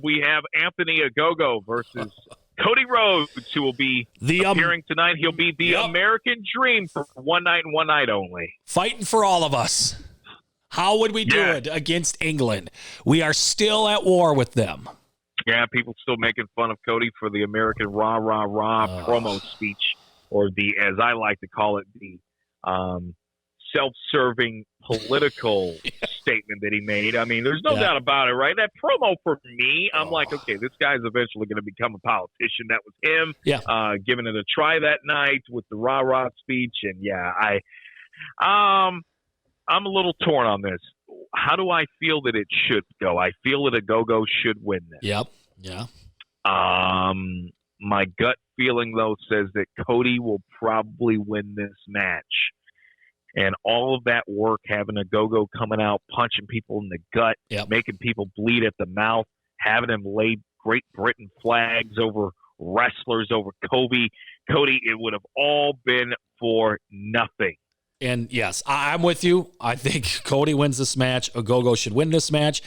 We have Anthony Ogogo versus Cody Rhodes, who will be appearing tonight. He'll be the American Dream for one night and one night only. Fighting for all of us. How would we do it against England? We are still at war with them. Yeah, people still making fun of Cody for the American rah, rah, rah promo speech, or the, as I like to call it, the self-serving political statement that he made. I mean, there's no doubt about it, right? That promo for me, I'm like, okay, this guy's eventually going to become a politician. That was him giving it a try that night with the rah, rah speech. And I'm a little torn on this. How do I feel that it should go? I feel that Ogogo should win this. Yep. Yeah. My gut feeling, though, says that Cody will probably win this match. And all of that work, having Ogogo coming out, punching people in the gut, making people bleed at the mouth, having him lay Great Britain flags over wrestlers, over Cody, it would have all been for nothing. And yes, I'm with you. I think Cody wins this match. Ogogo should win this match.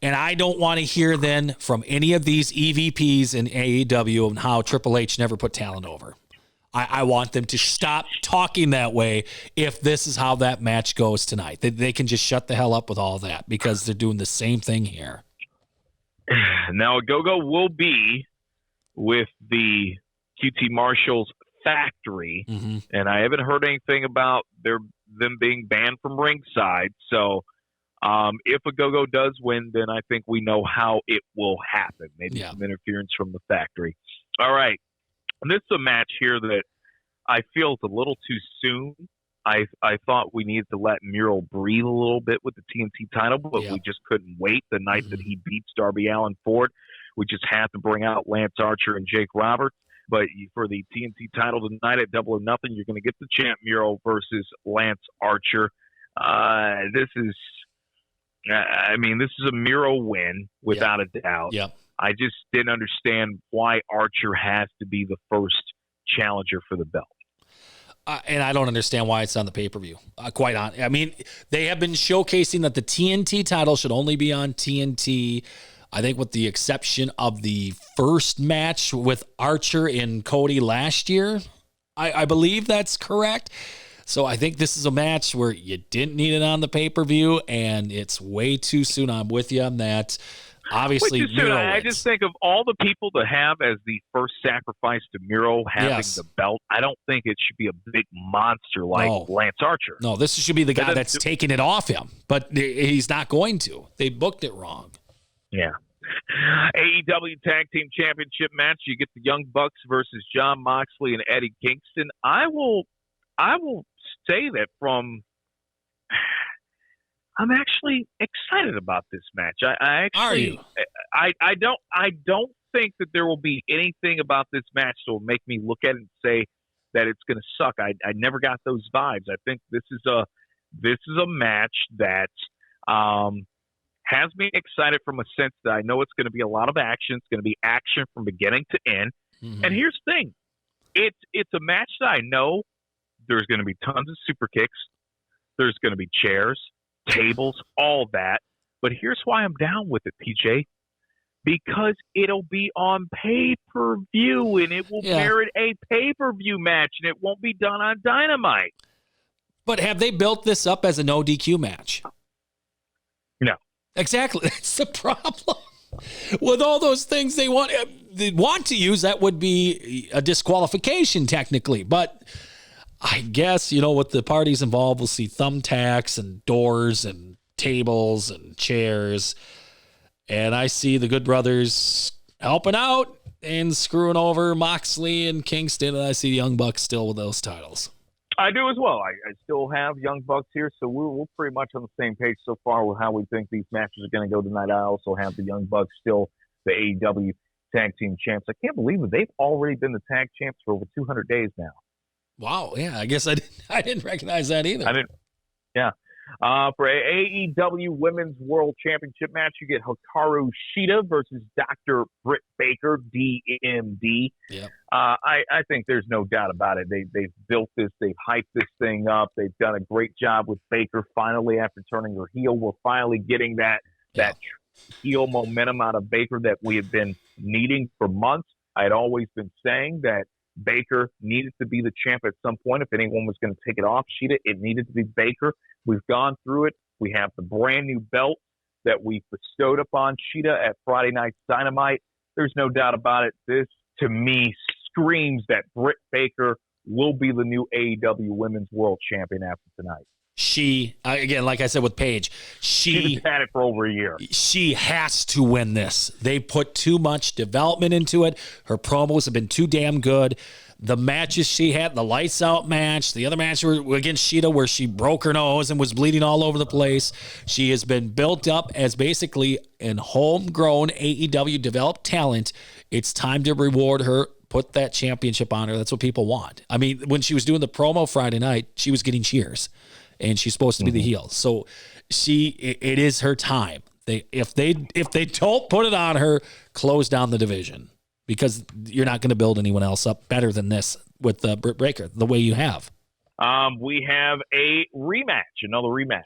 And I don't want to hear then from any of these EVPs in AEW and how Triple H never put talent over. I want them to stop talking that way if this is how that match goes tonight. They can just shut the hell up with all that, because they're doing the same thing here. Now, Ogogo will be with the QT Marshall's factory, and I haven't heard anything about them being banned from ringside. So if Ogogo does win, then I think we know how it will happen. Maybe some interference from the factory. All right. And this is a match here that I feel is a little too soon. I thought we needed to let Miro breathe a little bit with the TNT title, but we just couldn't wait the night that he beats Darby Allin Ford. We just had to bring out Lance Archer and Jake Roberts. But for the TNT title tonight at Double or Nothing, you're going to get the champ Miro versus Lance Archer. This is a Miro win without a doubt. Yep. I just didn't understand why Archer has to be the first challenger for the belt. And I don't understand why it's on the pay-per-view. Quite honestly, I mean, they have been showcasing that the TNT title should only be on TNT. I think with the exception of the first match with Archer and Cody last year, I believe that's correct. So I think this is a match where you didn't need it on the pay-per-view, and it's way too soon. I'm with you on that. Obviously, Miro I just think of all the people to have as the first sacrifice to Miro having the belt, I don't think it should be a big monster like Lance Archer. No, this should be the guy that's taking it off him, but he's not going to. They booked it wrong. Yeah. AEW Tag Team Championship match. You get the Young Bucks versus Jon Moxley and Eddie Kingston. I will say that I'm actually excited about this match. I don't think that there will be anything about this match that will make me look at it and say that it's going to suck. I never got those vibes. I think this is a match that has me excited from a sense that I know it's going to be a lot of action. It's going to be action from beginning to end. Mm-hmm. And here's the thing. It's a match that I know there's going to be tons of super kicks. There's going to be chairs, tables, all that. But here's why I'm down with it, PJ. Because it'll be on pay-per-view, and it will merit a pay-per-view match, and it won't be done on Dynamite. But have they built this up as a no DQ match? No. Exactly. That's the problem. With all those things they want to use, that would be a disqualification technically. But I guess, with the parties involved, we'll see thumbtacks and doors and tables and chairs. And I see the Good Brothers helping out and screwing over Moxley and Kingston. And I see the Young Bucks still with those titles. I do as well. I still have Young Bucks here, so we're pretty much on the same page so far with how we think these matches are going to go tonight. I also have the Young Bucks still the AEW Tag Team Champs. I can't believe it. They've already been the Tag Champs for over 200 days now. Wow, yeah. I guess I didn't recognize that either. I didn't. Yeah. For AEW Women's World Championship match, you get Hikaru Shida versus Dr. Britt Baker, DMD. Yep. I think there's no doubt about it. They've built this. They've hyped this thing up. They've done a great job with Baker finally after turning her heel. We're finally getting that heel momentum out of Baker that we have been needing for months. I had always been saying that Baker needed to be the champ at some point. If anyone was going to take it off Shida, it needed to be Baker. We've gone through it. We have the brand new belt that we bestowed upon Shida at Friday Night's Dynamite. There's no doubt about it. This, to me, screams that Britt Baker will be the new AEW Women's World Champion after tonight. She, again, like I said with Paige, she's had it for over a year. She has to win this. They put too much development into it. Her promos have been too damn good. The matches she had, the lights out match, the other match against Shida where she broke her nose and was bleeding all over the place. She has been built up as basically an homegrown AEW developed talent. It's time to reward her. Put that championship on her. That's what people want. I mean, when she was doing the promo Friday night, she was getting cheers. And she's supposed to be the heel. So it is her time. If they don't put it on her, close down the division, because you're not going to build anyone else up better than this with Britt Baker the way you have. We have a rematch, another rematch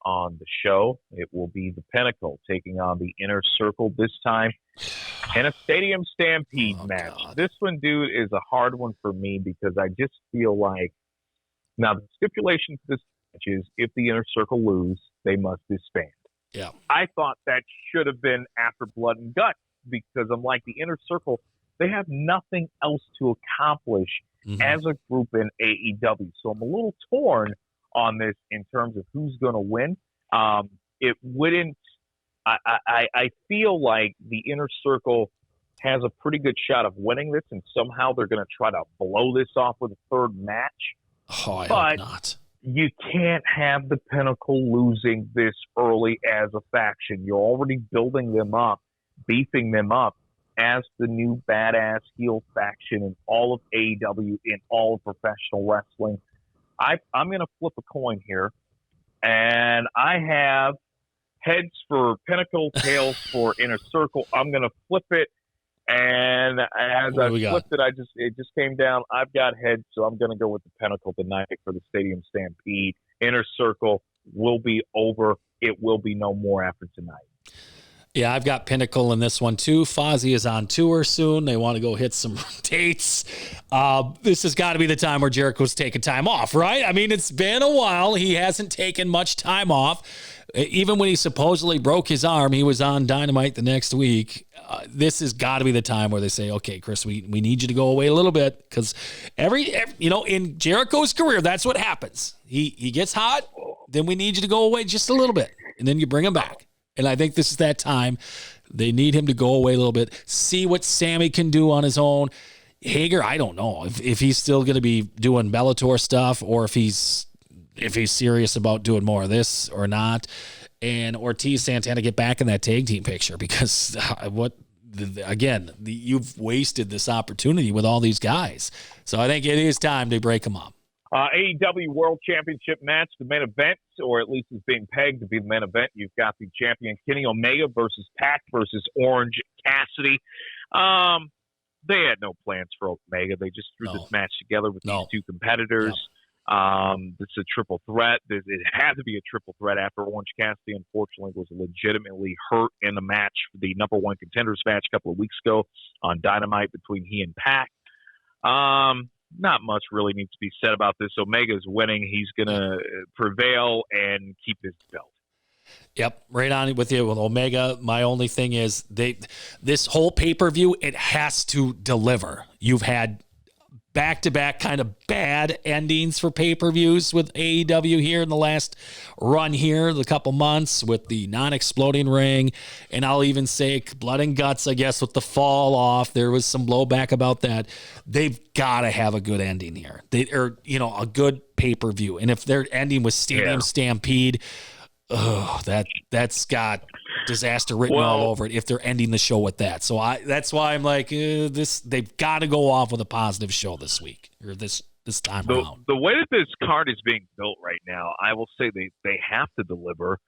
on the show. It will be the Pinnacle taking on the Inner Circle this time in a Stadium Stampede match. God. This one, dude, is a hard one for me because I just feel like now the stipulation for this is if the Inner Circle lose, they must disband. Yeah. I thought that should have been after Blood and Guts because I'm like the Inner Circle, they have nothing else to accomplish as a group in AEW. So I'm a little torn on this in terms of who's going to win. It wouldn't I feel like the Inner Circle has a pretty good shot of winning this, and somehow they're going to try to blow this off with a third match. Oh, I hope not. You can't have the Pinnacle losing this early as a faction. You're already building them up, beefing them up as the new badass heel faction in all of AEW, in all of professional wrestling. I'm going to flip a coin here, and I have heads for Pinnacle, tails for Inner Circle. I'm going to flip it, and as I flipped it, it just came down. I've got heads, so I'm going to go with the Pinnacle tonight for the Stadium Stampede. Inner Circle will be over. It will be no more after tonight. Yeah, I've got Pinnacle in this one too. Fozzy is on tour soon. They want to go hit some dates. This has got to be the time where Jericho's taking time off, right? I mean, it's been a while. He hasn't taken much time off. Even when he supposedly broke his arm, he was on Dynamite the next week. This has got to be the time where they say, okay, Chris, we need you to go away a little bit, because every in Jericho's career, that's what happens. He gets hot, then we need you to go away just a little bit, and then you bring him back. And I think this is that time. They need him to go away a little bit, see what Sammy can do on his own. Hager, I don't know if he's still going to be doing Bellator stuff, or if he's serious about doing more of this or not. And Ortiz, Santana get back in that tag team picture, because you've wasted this opportunity with all these guys. So I think it is time to break them up. AEW World Championship match, the main event, or at least is being pegged to be the main event. You've got the champion Kenny Omega versus Pac versus Orange Cassidy. They had no plans for Omega. They just threw this match together with these two competitors. This is a triple threat. It had to be a triple threat after Orange Cassidy, unfortunately, was legitimately hurt in the match, the number one contenders match a couple of weeks ago on Dynamite between he and Pac. Not much really needs to be said about this. Omega's winning. He's going to prevail and keep his belt. Yep, right on with you with Omega. My only thing is this whole pay-per-view, it has to deliver. You've had back-to-back kind of bad endings for pay-per-views with AEW here in the last run here, the couple months with the non-exploding ring, and I'll even say blood and guts, I guess, with the fall off. There was some blowback about that. They've got to have a good ending here. A good pay-per-view. And if they're ending with Stadium Stampede, that's got disaster written all over it if they're ending the show with that. So that's why I'm like, they've got to go off with a positive show this week or this time around. The way that this card is being built right now, I will say they have to deliver.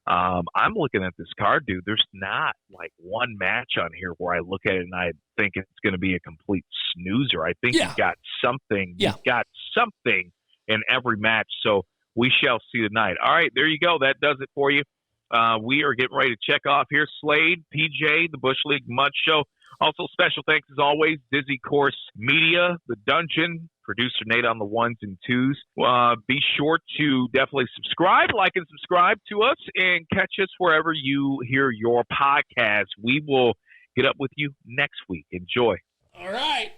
I'm looking at this card, dude. There's not like one match on here where I look at it and I think it's going to be a complete snoozer. I think you've got something. Yeah. You've got something in every match. So we shall see tonight. All right, there you go. That does it for you. We are getting ready to check off here. Slade, PJ, the Bush League Mud Show. Also, special thanks as always, Dizzy Course Media, The Dungeon, producer Nate on the ones and twos. Be sure to definitely subscribe, like and subscribe to us, and catch us wherever you hear your podcast. We will get up with you next week. Enjoy. All right.